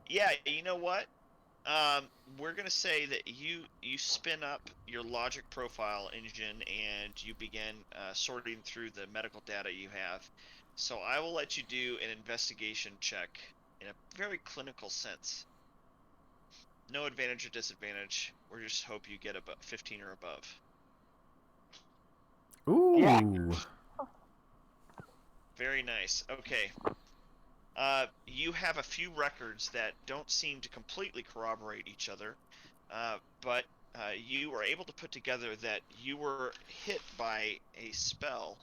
Yeah, you know what? We're gonna say that you spin up your logic profile engine and you begin sorting through the medical data you have. So I will let you do an investigation check in a very clinical sense. No advantage or disadvantage. We just hope you get about 15 or above. Ooh. Yeah. Very nice. Okay. You have a few records that don't seem to completely corroborate each other, but you were able to put together that you were hit by a spell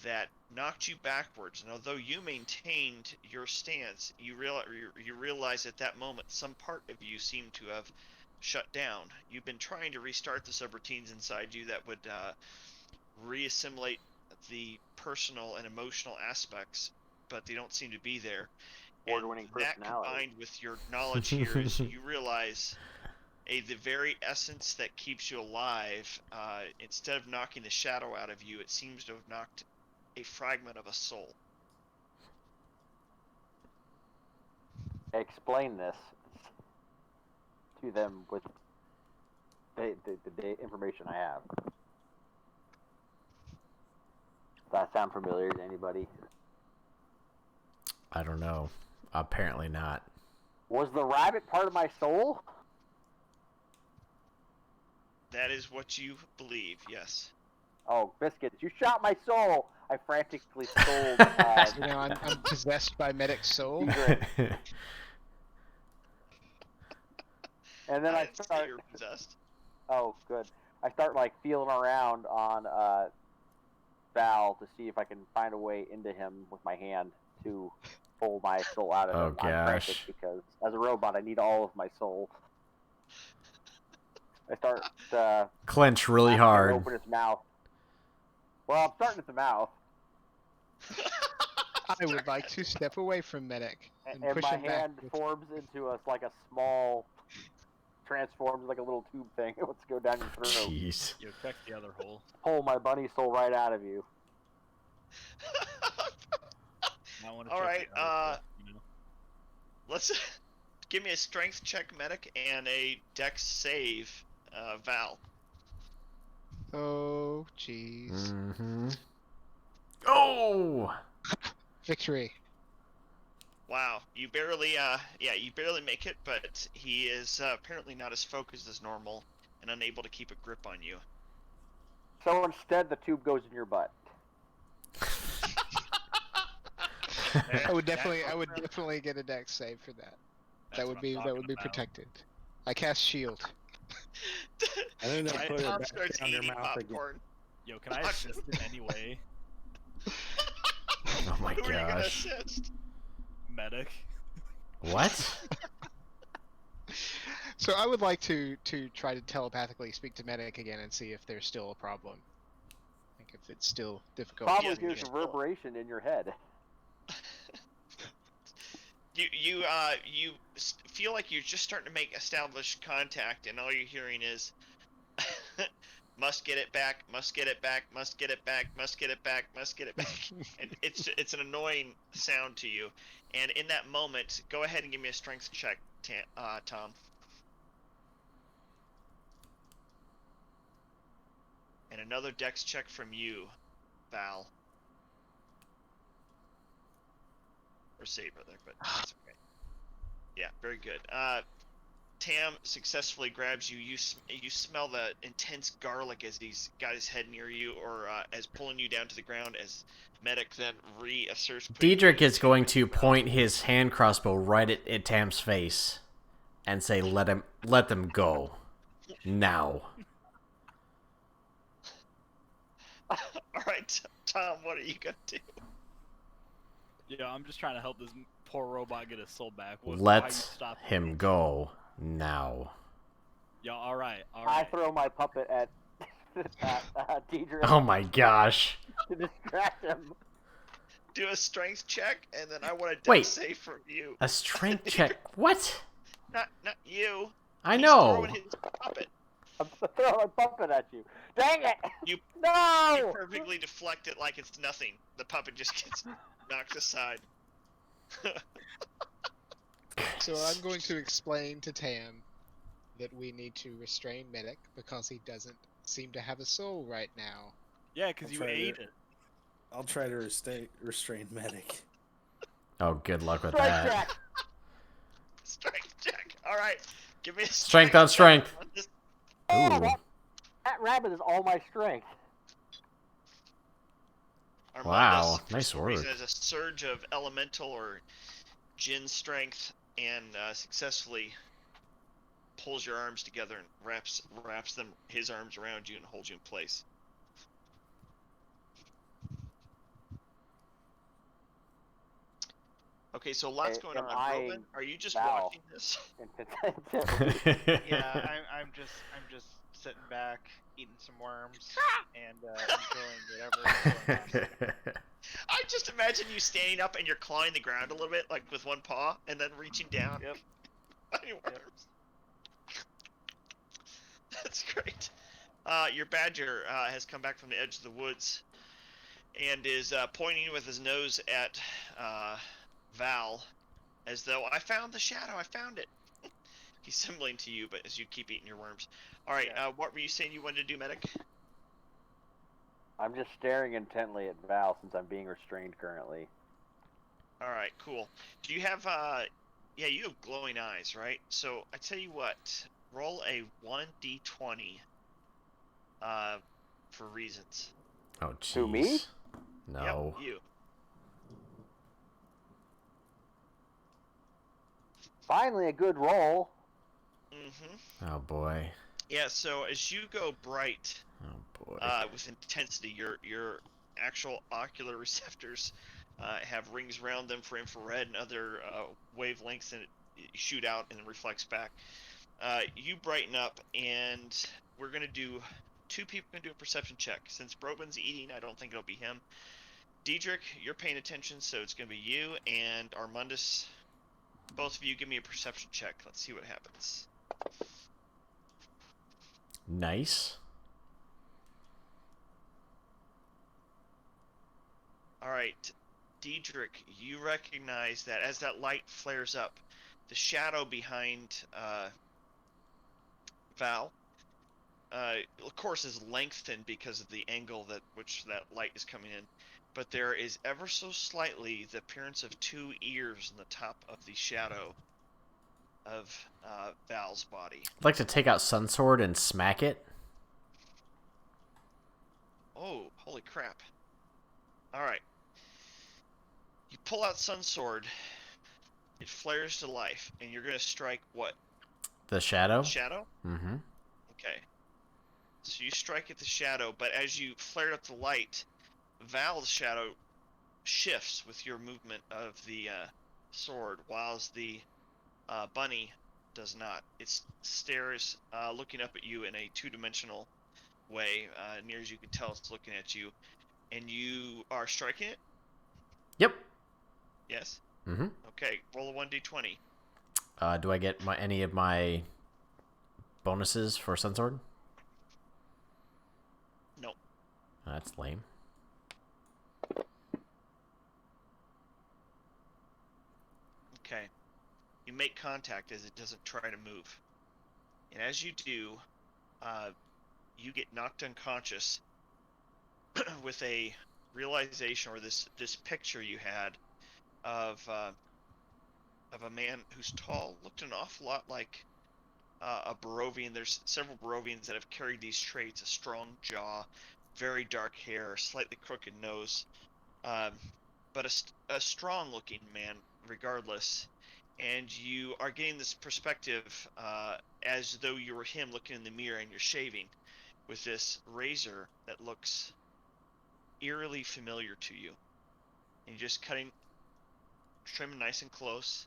that knocked you backwards. And although you maintained your stance, you realize at that moment some part of you seemed to have shut down. You've been trying to restart the subroutines inside you that would reassimilate the personal and emotional aspects, but they don't seem to be there. Award-winning And that personality. combined with your knowledge here is you realize the very essence that keeps you alive, instead of knocking the shadow out of you, it seems to have knocked a fragment of a soul. Explain this to them with the information I have. Does that sound familiar to anybody? I don't know. Apparently not. Was the rabbit part of my soul? That is what you believe, yes. Oh, Biscuits, you shot my soul! I frantically stole You know, I'm possessed by Medic's soul. And then I didn't say start. you're possessed. Oh, good. I start like feeling around on Val to see if I can find a way into him with my hand to pull my soul out of Oh, him. I'm frantic gosh. because as a robot, I need all of my soul. I start Clench really asking him to hard. open his mouth. Well, I'm starting at the mouth, I would like to step away from Medic and and push my him back. hand forms into like a small, transforms like a little tube thing. It wants to go down your throat. Jeez. Yo, check the other hole. Pull my bunny soul right out of you. I want to All check right, the other hole, you know? Let's give me a strength check, Medic, and a dex save, Val. Oh, jeez. Mm-hmm. Oh! Victory. Wow, you barely, you barely make it, but he is apparently not as focused as normal and unable to keep a grip on you. So instead, the tube goes in your butt. I would definitely get a dex save for that. That would be protected. I cast shield. I think they'll put it Tom back starts down your eating mouth again. popcorn. Yo, can I assist in any way? Oh my Who are you gonna gosh. assist? Medic? What? So I would like to try to telepathically speak to Medic again and see if there's still a problem. Like if it's still difficult. Probably yes, hears yes. reverberation in your head. You feel like you're just starting to make established contact, and all you're hearing is, "Must get it back. Must get it back. Must get it back. Must get it back. Must get it back." And it's an annoying sound to you. And in that moment, go ahead and give me a strength check, Tom. And another dex check from you, Val. Or save rather, but that's okay. Yeah, very good. Tam successfully grabs you. You smell the intense garlic as he's got his head near you, or as pulling you down to the ground. As Medic then reasserts. Diedrich is going to point his hand crossbow right at Tam's face and say, let them go. Now. All right, Tom, what are you gonna do? Yeah, I'm just trying to help this poor robot get his soul back. How you Let stop him go. Now. Yeah, alright, I alright. throw my puppet at Deidre Oh my gosh. to distract him. Do a strength check, and then I want a dex Wait. save from you. A strength check. What? Not you. I He's know. throwing his puppet. I'm throwing my puppet at you. Dang it! You No! perfectly deflect it like it's nothing. The puppet just gets knocked aside. So I'm going to explain to Tam that we need to restrain Medic because he doesn't seem to have a soul right now. Yeah, because I'll you try ate to- it. I'll try to restrain Medic. Oh, good luck with Strike that. check! Strength check. All right, give me a Strength on strength. check on this. Oh, Ooh. that rabbit is all my strength. Armandus, Wow, for nice some reason, work. has a surge of elemental or Jinn strength, and successfully pulls your arms together and wraps his arms around you and holds you in place. Okay, so lots going am on. I Roman, are you just Val? watching this? Yeah, I'm just sitting back, eating some worms, and enjoying whatever is going on. I just imagine you standing up and you're clawing the ground a little bit, like with one paw, and then reaching down. Yep. On your worms. That's great. Your badger has come back from the edge of the woods and is pointing with his nose at Val, as though, I found the shadow, I found it. He's symboling to you, but as you keep eating your worms. Alright, Yeah. what were you saying you wanted to do, Medic? I'm just staring intently at Val since I'm being restrained currently. Alright, cool. Do you have, yeah, you have glowing eyes, right? So, I tell you what, roll a 1d20 for reasons. Oh, jeez. Who, me? No. Yep, you. Finally, a good roll. Mm-hmm. Oh, boy. Yeah, so as you go bright, Oh, boy. with intensity, your actual ocular receptors have rings around them for infrared and other wavelengths, and it shoot out and reflects back. You brighten up, and we're gonna do. Two people can do a perception check. Since Broman's eating, I don't think it'll be him. Diedrich, you're paying attention, so it's gonna be you, and Armandus. Both of you give me a perception check. Let's see what happens. Nice. Alright, Diedrich, you recognize that as that light flares up, the shadow behind Val, of course, is lengthened because of the angle that which that light is coming in, but there is ever so slightly the appearance of two ears in the top of the shadow of Val's body. I'd like to take out Sunsword and smack it. Oh, holy crap. Alright. You pull out Sunsword, it flares to life, and you're going to strike what? The shadow? Shadow? Mm-hmm. Okay. So you strike at the shadow, but as you flared up the light, Val's shadow shifts with your movement of the sword, whilst the bunny does not. It stares, looking up at you in a two-dimensional way. Near as you can tell, it's looking at you, and you are striking it. Yep. Yes. Mm-hmm. Okay. Roll a 1d20. Do I get any of my bonuses for Sunsword? No. That's lame. Okay. You make contact as it doesn't try to move, and as you do, you get knocked unconscious with a realization, or this picture you had of a man who's tall, looked an awful lot like a Barovian. There's several Barovians that have carried these traits: a strong jaw, very dark hair, slightly crooked nose, but a strong-looking man regardless. And you are getting this perspective as though you were him looking in the mirror, and you're shaving with this razor that looks eerily familiar to you. And you're just trimming nice and close,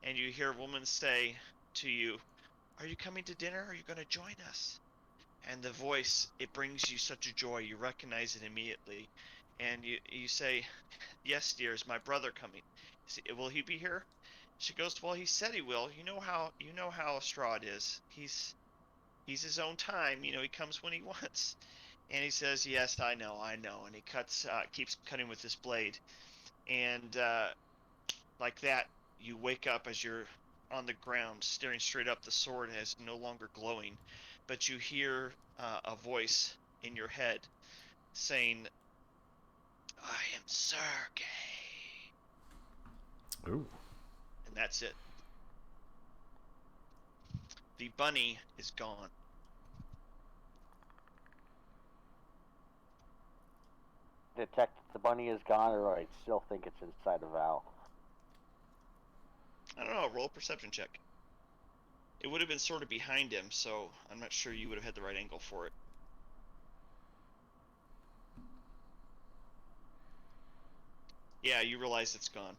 and you hear a woman say to you, "Are you coming to dinner? Are you going to join us?" And the voice, it brings you such a joy. You recognize it immediately, and you say, "Yes, dear, is my brother coming? Will he be here?" She goes, "Well, he said he will. You know how Strahd is. He's his own time. He comes when he wants." And he says, "Yes, I know." And he keeps cutting with this blade, and like that, you wake up as you're on the ground, staring straight up. The sword is no longer glowing, but you hear a voice in your head saying, "I am Sergei." Ooh. And that's it. The bunny is gone. Detect the bunny is gone, or I still think it's inside of Val. I don't know, roll a perception check. It would have been sort of behind him, so I'm not sure you would have had the right angle for it. Yeah, you realize it's gone.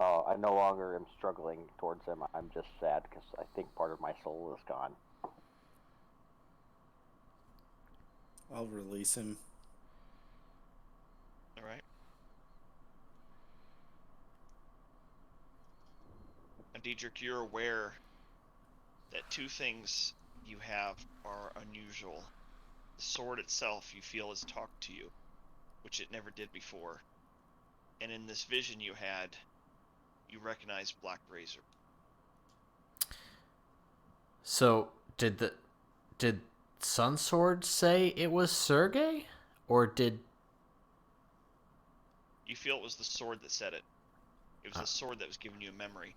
Oh, I no longer am struggling towards him. I'm just sad because I think part of my soul is gone. I'll release him. All right. And Diedrich, you're aware that two things you have are unusual. The sword itself you feel has talked to you, which it never did before. And in this vision you had, you recognize Black Razor. So did Sunsword say it was Sergei, or did? You feel it was the sword that said it. It was the sword that was giving you a memory.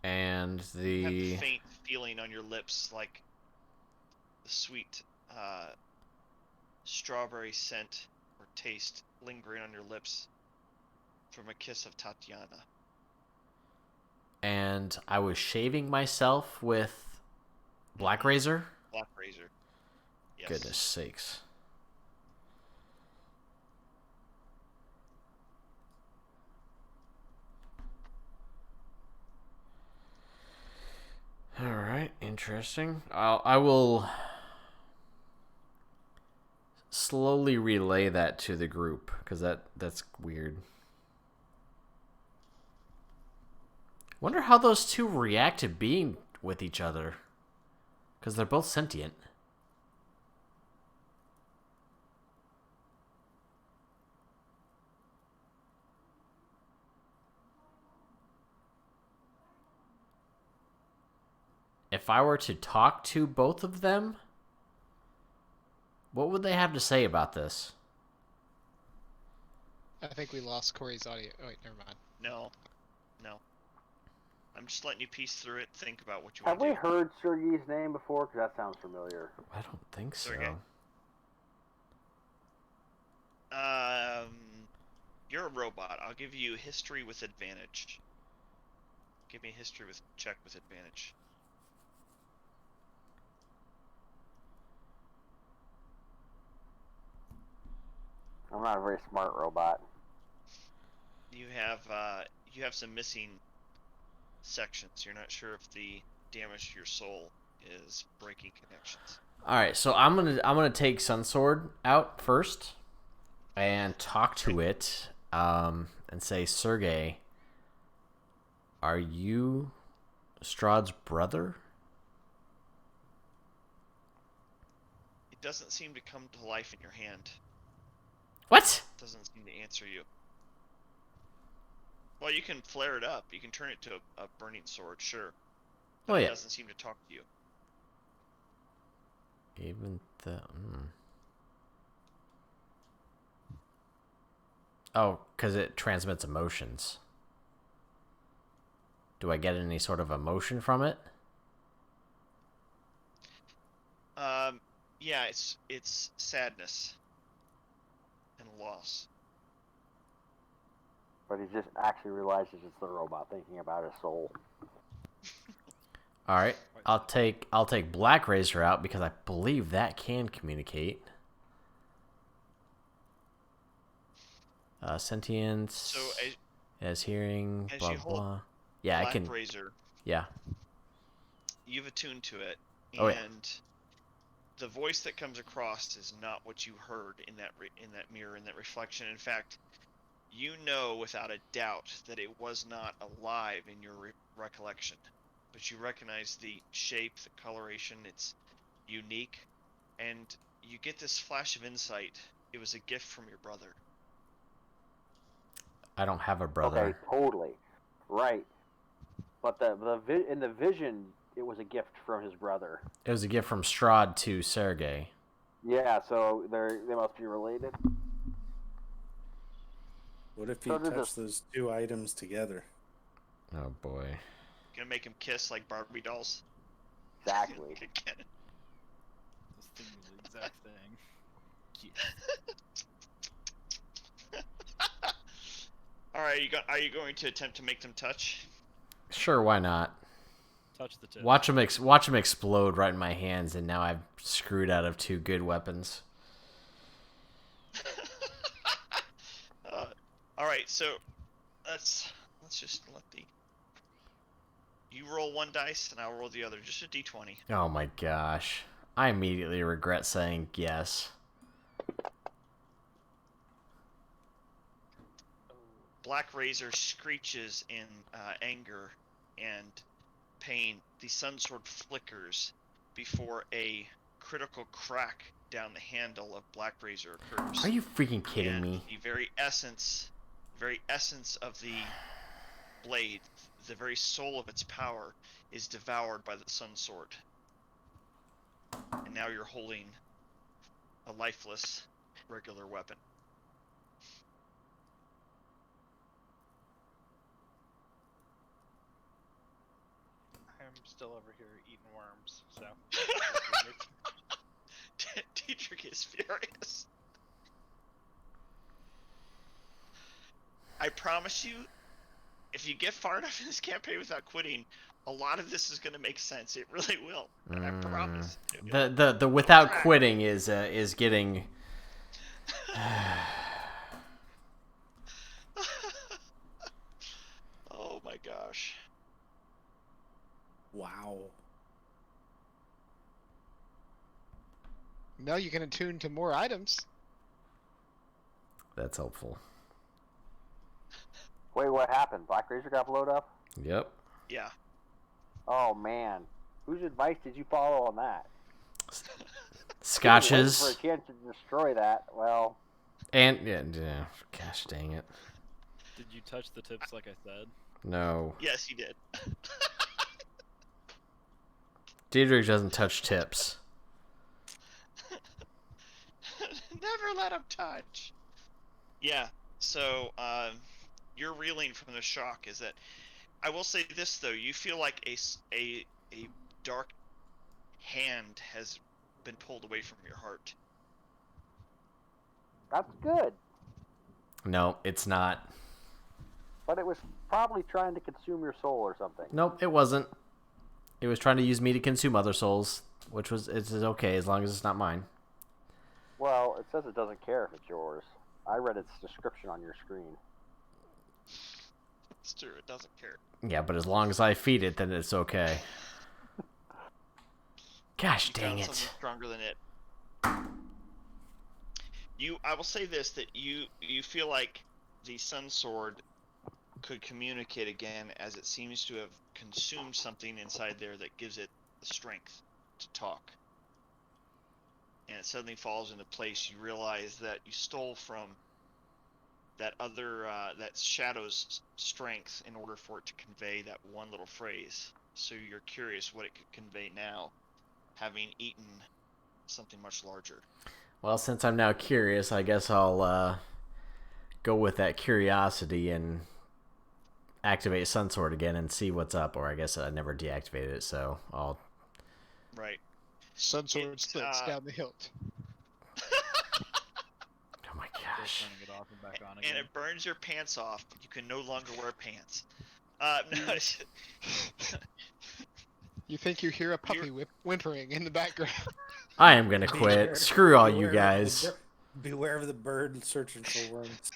And You have the the faint feeling on your lips, like the sweet strawberry scent or taste lingering on your lips from a kiss of Tatiana. and I was shaving myself with Black Razor. Black Razor. Yes. Goodness sakes. All right, interesting. I will slowly relay that to the group because that's weird. Wonder how those two react to being with each other, because they're both sentient. If I were to talk to both of them, what would they have to say about this? I think we lost Corey's audio. Oh, wait, never mind. No. I'm just letting you piece through it, think about what you Have want we to do. heard Sergei's name before? Because that sounds familiar. I don't think so. Sergei? You're a robot. I'll give you history with advantage. Give me a history with check with advantage. I'm not a very smart robot. You have some missing sections. You're not sure if the damage to your soul is breaking connections. All right, so I'm gonna take Sunsword out first and talk to it, and say, Sergei, are you Strahd's brother? It doesn't seem to come to life in your hand. What? It doesn't seem to answer you. Well, you can flare it up. You can turn it to a burning sword, sure. But Oh, yeah. It doesn't seem to talk to you. Even the. Oh, because it transmits emotions. Do I get any sort of emotion from it? Yeah, it's sadness and loss. But he just actually realizes it's the robot thinking about his soul. All right, I'll take Black Razor out because I believe that can communicate. Sentience. So as hearing. as Blah you hold blah. Yeah, Black I can. Razor, Yeah. you've attuned to it, Oh, yeah. and the voice that comes across is not what you heard in that mirror, in that reflection. In fact, you know without a doubt that it was not alive in your recollection, but you recognize the shape, the coloration. It's unique, and you get this flash of insight. It was a gift from your brother. I don't have a brother. Okay, totally. Right. But in the vision, it was a gift from his brother. It was a gift from Strahd to Sergei. Yeah, so they must be related. What if So you did touch those two items together? Oh boy. Gonna make him kiss like Barbie dolls. Exactly. I was thinking the exact thing. Yeah. All right, are you going to attempt to make them touch? Sure, why not? Touch the tip. Watch him explode right in my hands, and now I've screwed out of two good weapons. All right, so let's just let you roll one dice and I'll roll the other, just a d20. Oh my gosh. I immediately regret saying yes. Black Razor screeches in anger and pain. The sun sword flickers before a critical crack down the handle of Black Razor occurs. Are you freaking kidding And me? the very essence of the blade, the very soul of its power, is devoured by the sun sword. And now you're holding a lifeless, regular weapon. I'm still over here eating worms, so. Dietrich is furious. I promise you, if you get far enough in this campaign without quitting, a lot of this is going to make sense. It really will. And I promise. The without quitting is getting. Oh my gosh. Wow. Now you can attune to more items. That's helpful. Wait, what happened? Black Razor got blowed up? Yep. Yeah. Oh man, whose advice did you follow on that? Scotches. For a chance to destroy that. Well. And yeah, gosh dang it. Did you touch the tips like I said? No. Yes, he did. Dietrich doesn't touch tips. Never let him touch. Yeah. So you're reeling from the shock. Is that? I will say this though. You feel like a dark hand has been pulled away from your heart. That's good. No, it's not. But it was probably trying to consume your soul or something. Nope, it wasn't. It was trying to use me to consume other souls, which it's okay as long as it's not mine. Well, it says it doesn't care if it's yours. I read its description on your screen. It's true. It doesn't care. Yeah, but as long as I feed it, then it's okay. Gosh dang Found it. something stronger than it. I will say this, that you feel like the sun sword could communicate again, as it seems to have consumed something inside there that gives it the strength to talk. And it suddenly falls into place. You realize that you stole from that other, that shadow's strength in order for it to convey that one little phrase. So you're curious what it could convey now, having eaten something much larger. Well, since I'm now curious, I guess I'll go with that curiosity and activate Sun Sword again and see what's up. Or I guess I never deactivated it, so I'll... Right. Sun sword splits down the hilt. Oh my gosh. Turning it off and back on And again. it burns your pants off. You can no longer wear pants. No, You think you hear a puppy whimpering in the background. I am gonna quit. Screw all you guys. Beware of the bird searching for worms.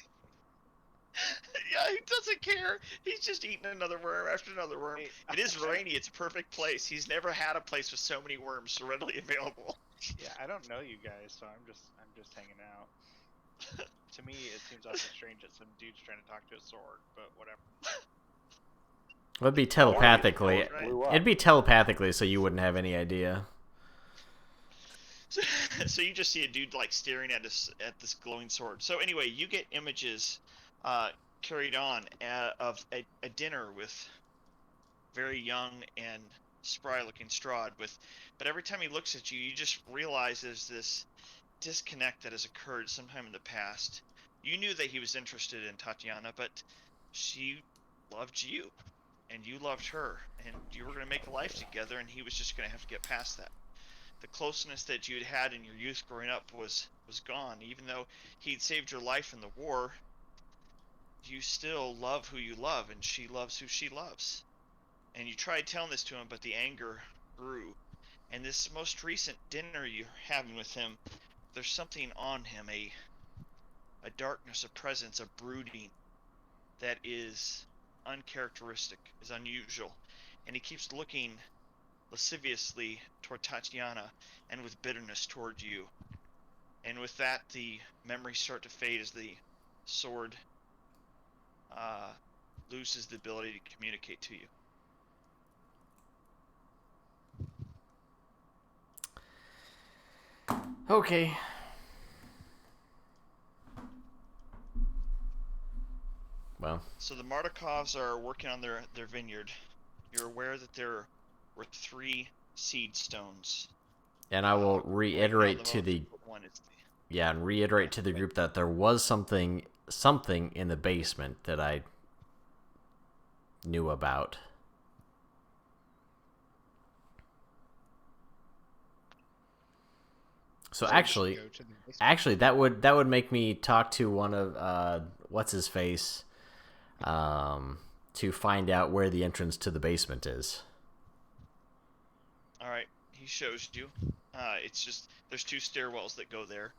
yeah, he doesn't care. He's just eating another worm after another worm. Hey, It is rainy. It's a perfect place. He's never had a place with so many worms readily available. Yeah, I don't know you guys, so I'm just hanging out. To me, it seems awfully strange that some dude's trying to talk to a sword, but whatever. It'd be telepathically. Right. Blew up. It'd be telepathically, so you wouldn't have any idea. So you just see a dude like staring at this glowing sword. So anyway, you get images carried on of a dinner with very young and spry-looking Strahd. But every time he looks at you, you just realize there's this disconnect that has occurred sometime in the past. You knew that he was interested in Tatiana, but she loved you, and you loved her, and you were going to make a life together, and he was just going to have to get past that. The closeness that you'd had in your youth growing up was gone. Even though he'd saved your life in the war, you still love who you love, and she loves who she loves. And you tried telling this to him, but the anger grew. And this most recent dinner you're having with him, there's something on him, a darkness, a presence, a brooding that is uncharacteristic, is unusual, and he keeps looking lasciviously toward Tatiana and with bitterness toward you. And with that, the memories start to fade as the sword loses the ability to communicate to you. Okay. Well, So the Mardikovs are working on their vineyard. You're aware that there were 3 seed stones. and I will Right now, reiterate to most the important one is to the group that there was something in the basement that I knew about. So So we should go to the basement. actually, that would make me talk to one of what's his face, to find out where the entrance to the basement is. All right, he shows you. It's just there's 2 stairwells that go there,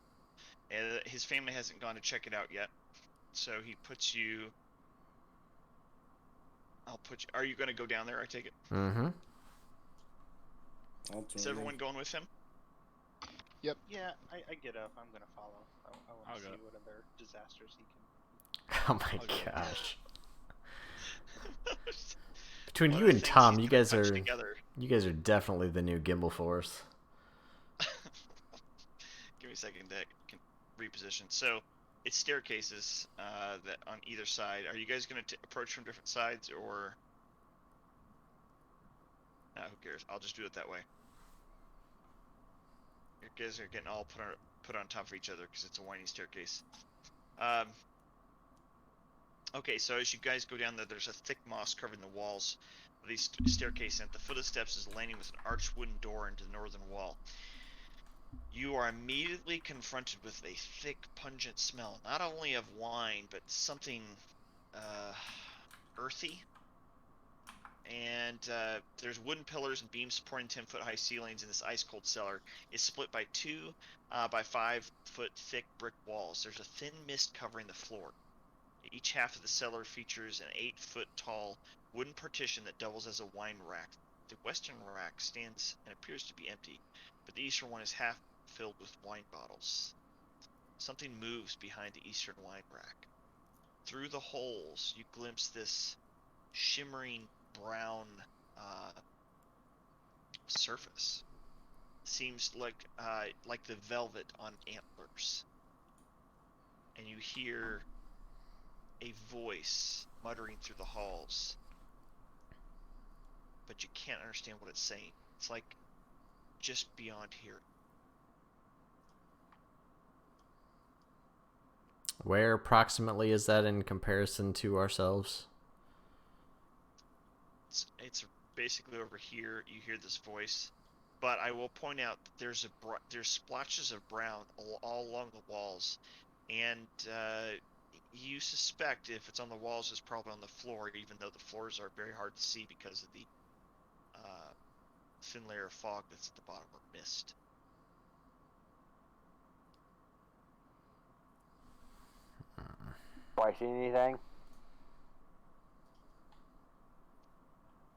and his family hasn't gone to check it out yet. So he puts you. Are you going to go down there? I take it. Mm-hmm. Is everyone going with him? Yeah, I get up. I'm gonna follow. I I'll want to go. see what other disasters he can. Oh my I'll go. gosh. Between One you of the and things Tom, he's you gonna guys punch are definitely the new Gimbal Force. Give me a second to reposition. So it's staircases that on either side. Are you guys going to approach from different sides, or who cares? I'll just do it that way. You guys are getting all put on top of each other because it's a winding staircase. Okay, so as you guys go down there, there's a thick moss covering the walls of these staircases, and at the foot of the steps is a landing with an arched wooden door into the northern wall. You are immediately confronted with a thick, pungent smell, not only of wine, but something earthy. And there's wooden pillars and beams supporting 10-foot-high ceilings in this ice-cold cellar. It's split by 2 by 5-foot thick brick walls. There's a thin mist covering the floor. Each half of the cellar features an 8-foot-tall wooden partition that doubles as a wine rack. The western rack stands and appears to be empty, but the eastern one is half filled with wine bottles. Something moves behind the eastern wine rack. Through the holes, you glimpse this shimmering brown surface. Seems like the velvet on antlers. And you hear a voice muttering through the halls, but you can't understand what it's saying. It's like just beyond here. Where approximately is that in comparison to ourselves? It's basically over here. You hear this voice, but I will point out that there's splotches of brown all along the walls, and you suspect if it's on the walls, it's probably on the floor, even though the floors are very hard to see because of the thin layer of fog that's at the bottom of mist. Do I see anything?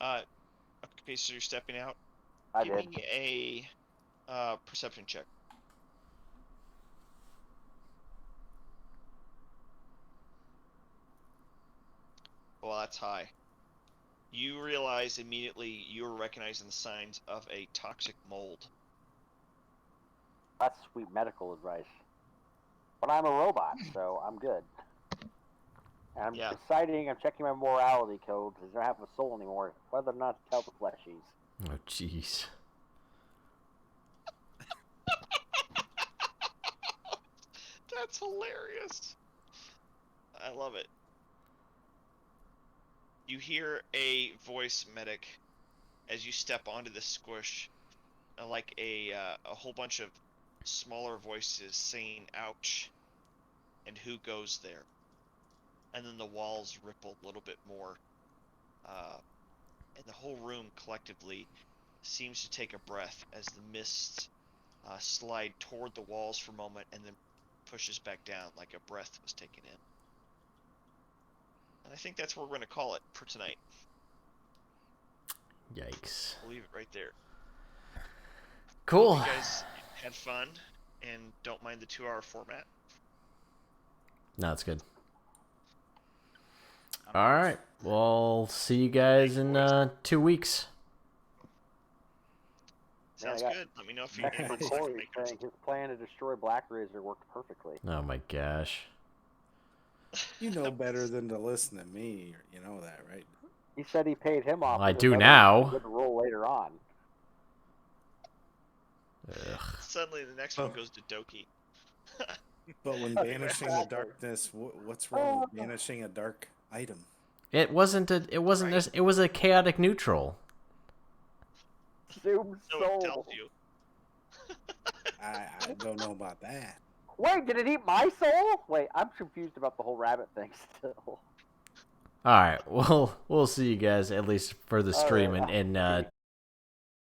Okay, so you're stepping out. I Give did. me a perception check. Well, that's high. You realize immediately you're recognizing the signs of a toxic mold. That's sweet medical advice. But I'm a robot, so I'm good. And I'm deciding, I'm checking my morality code because I don't have a soul anymore, whether or not to tell the fleshies. Oh, jeez. That's hilarious. I love it. You hear a voice medic as you step onto the squish, like a whole bunch of smaller voices saying "ouch" and "who goes there," and then the walls ripple a little bit more, and the whole room collectively seems to take a breath as the mists slide toward the walls for a moment and then pushes back down like a breath was taken in. And I think that's where we're going to call it for tonight. Yikes. We'll leave it right there. Cool. Hope you guys had fun and don't mind the 2-hour format. No, it's good. All right. Well, see you guys in 2 weeks. Sounds I got good. Let me know if you Next need from more Corey makers. saying his plan to destroy Black Razor worked perfectly. Oh my gosh. You know better than to listen to me. You know that, right? He said he paid him off. I with do another now. Good roll later on. Ugh. Suddenly the next one goes to Doki. But when banishing the darkness, what's wrong with banishing a dark item? It wasn't a. It wasn't. Right. It was a chaotic neutral. Zoom So it tells soul. you. I don't know about that. Wait, did it eat my soul? Wait, I'm confused about the whole rabbit thing still. All right. Well, we'll see you guys at least for the All stream right. in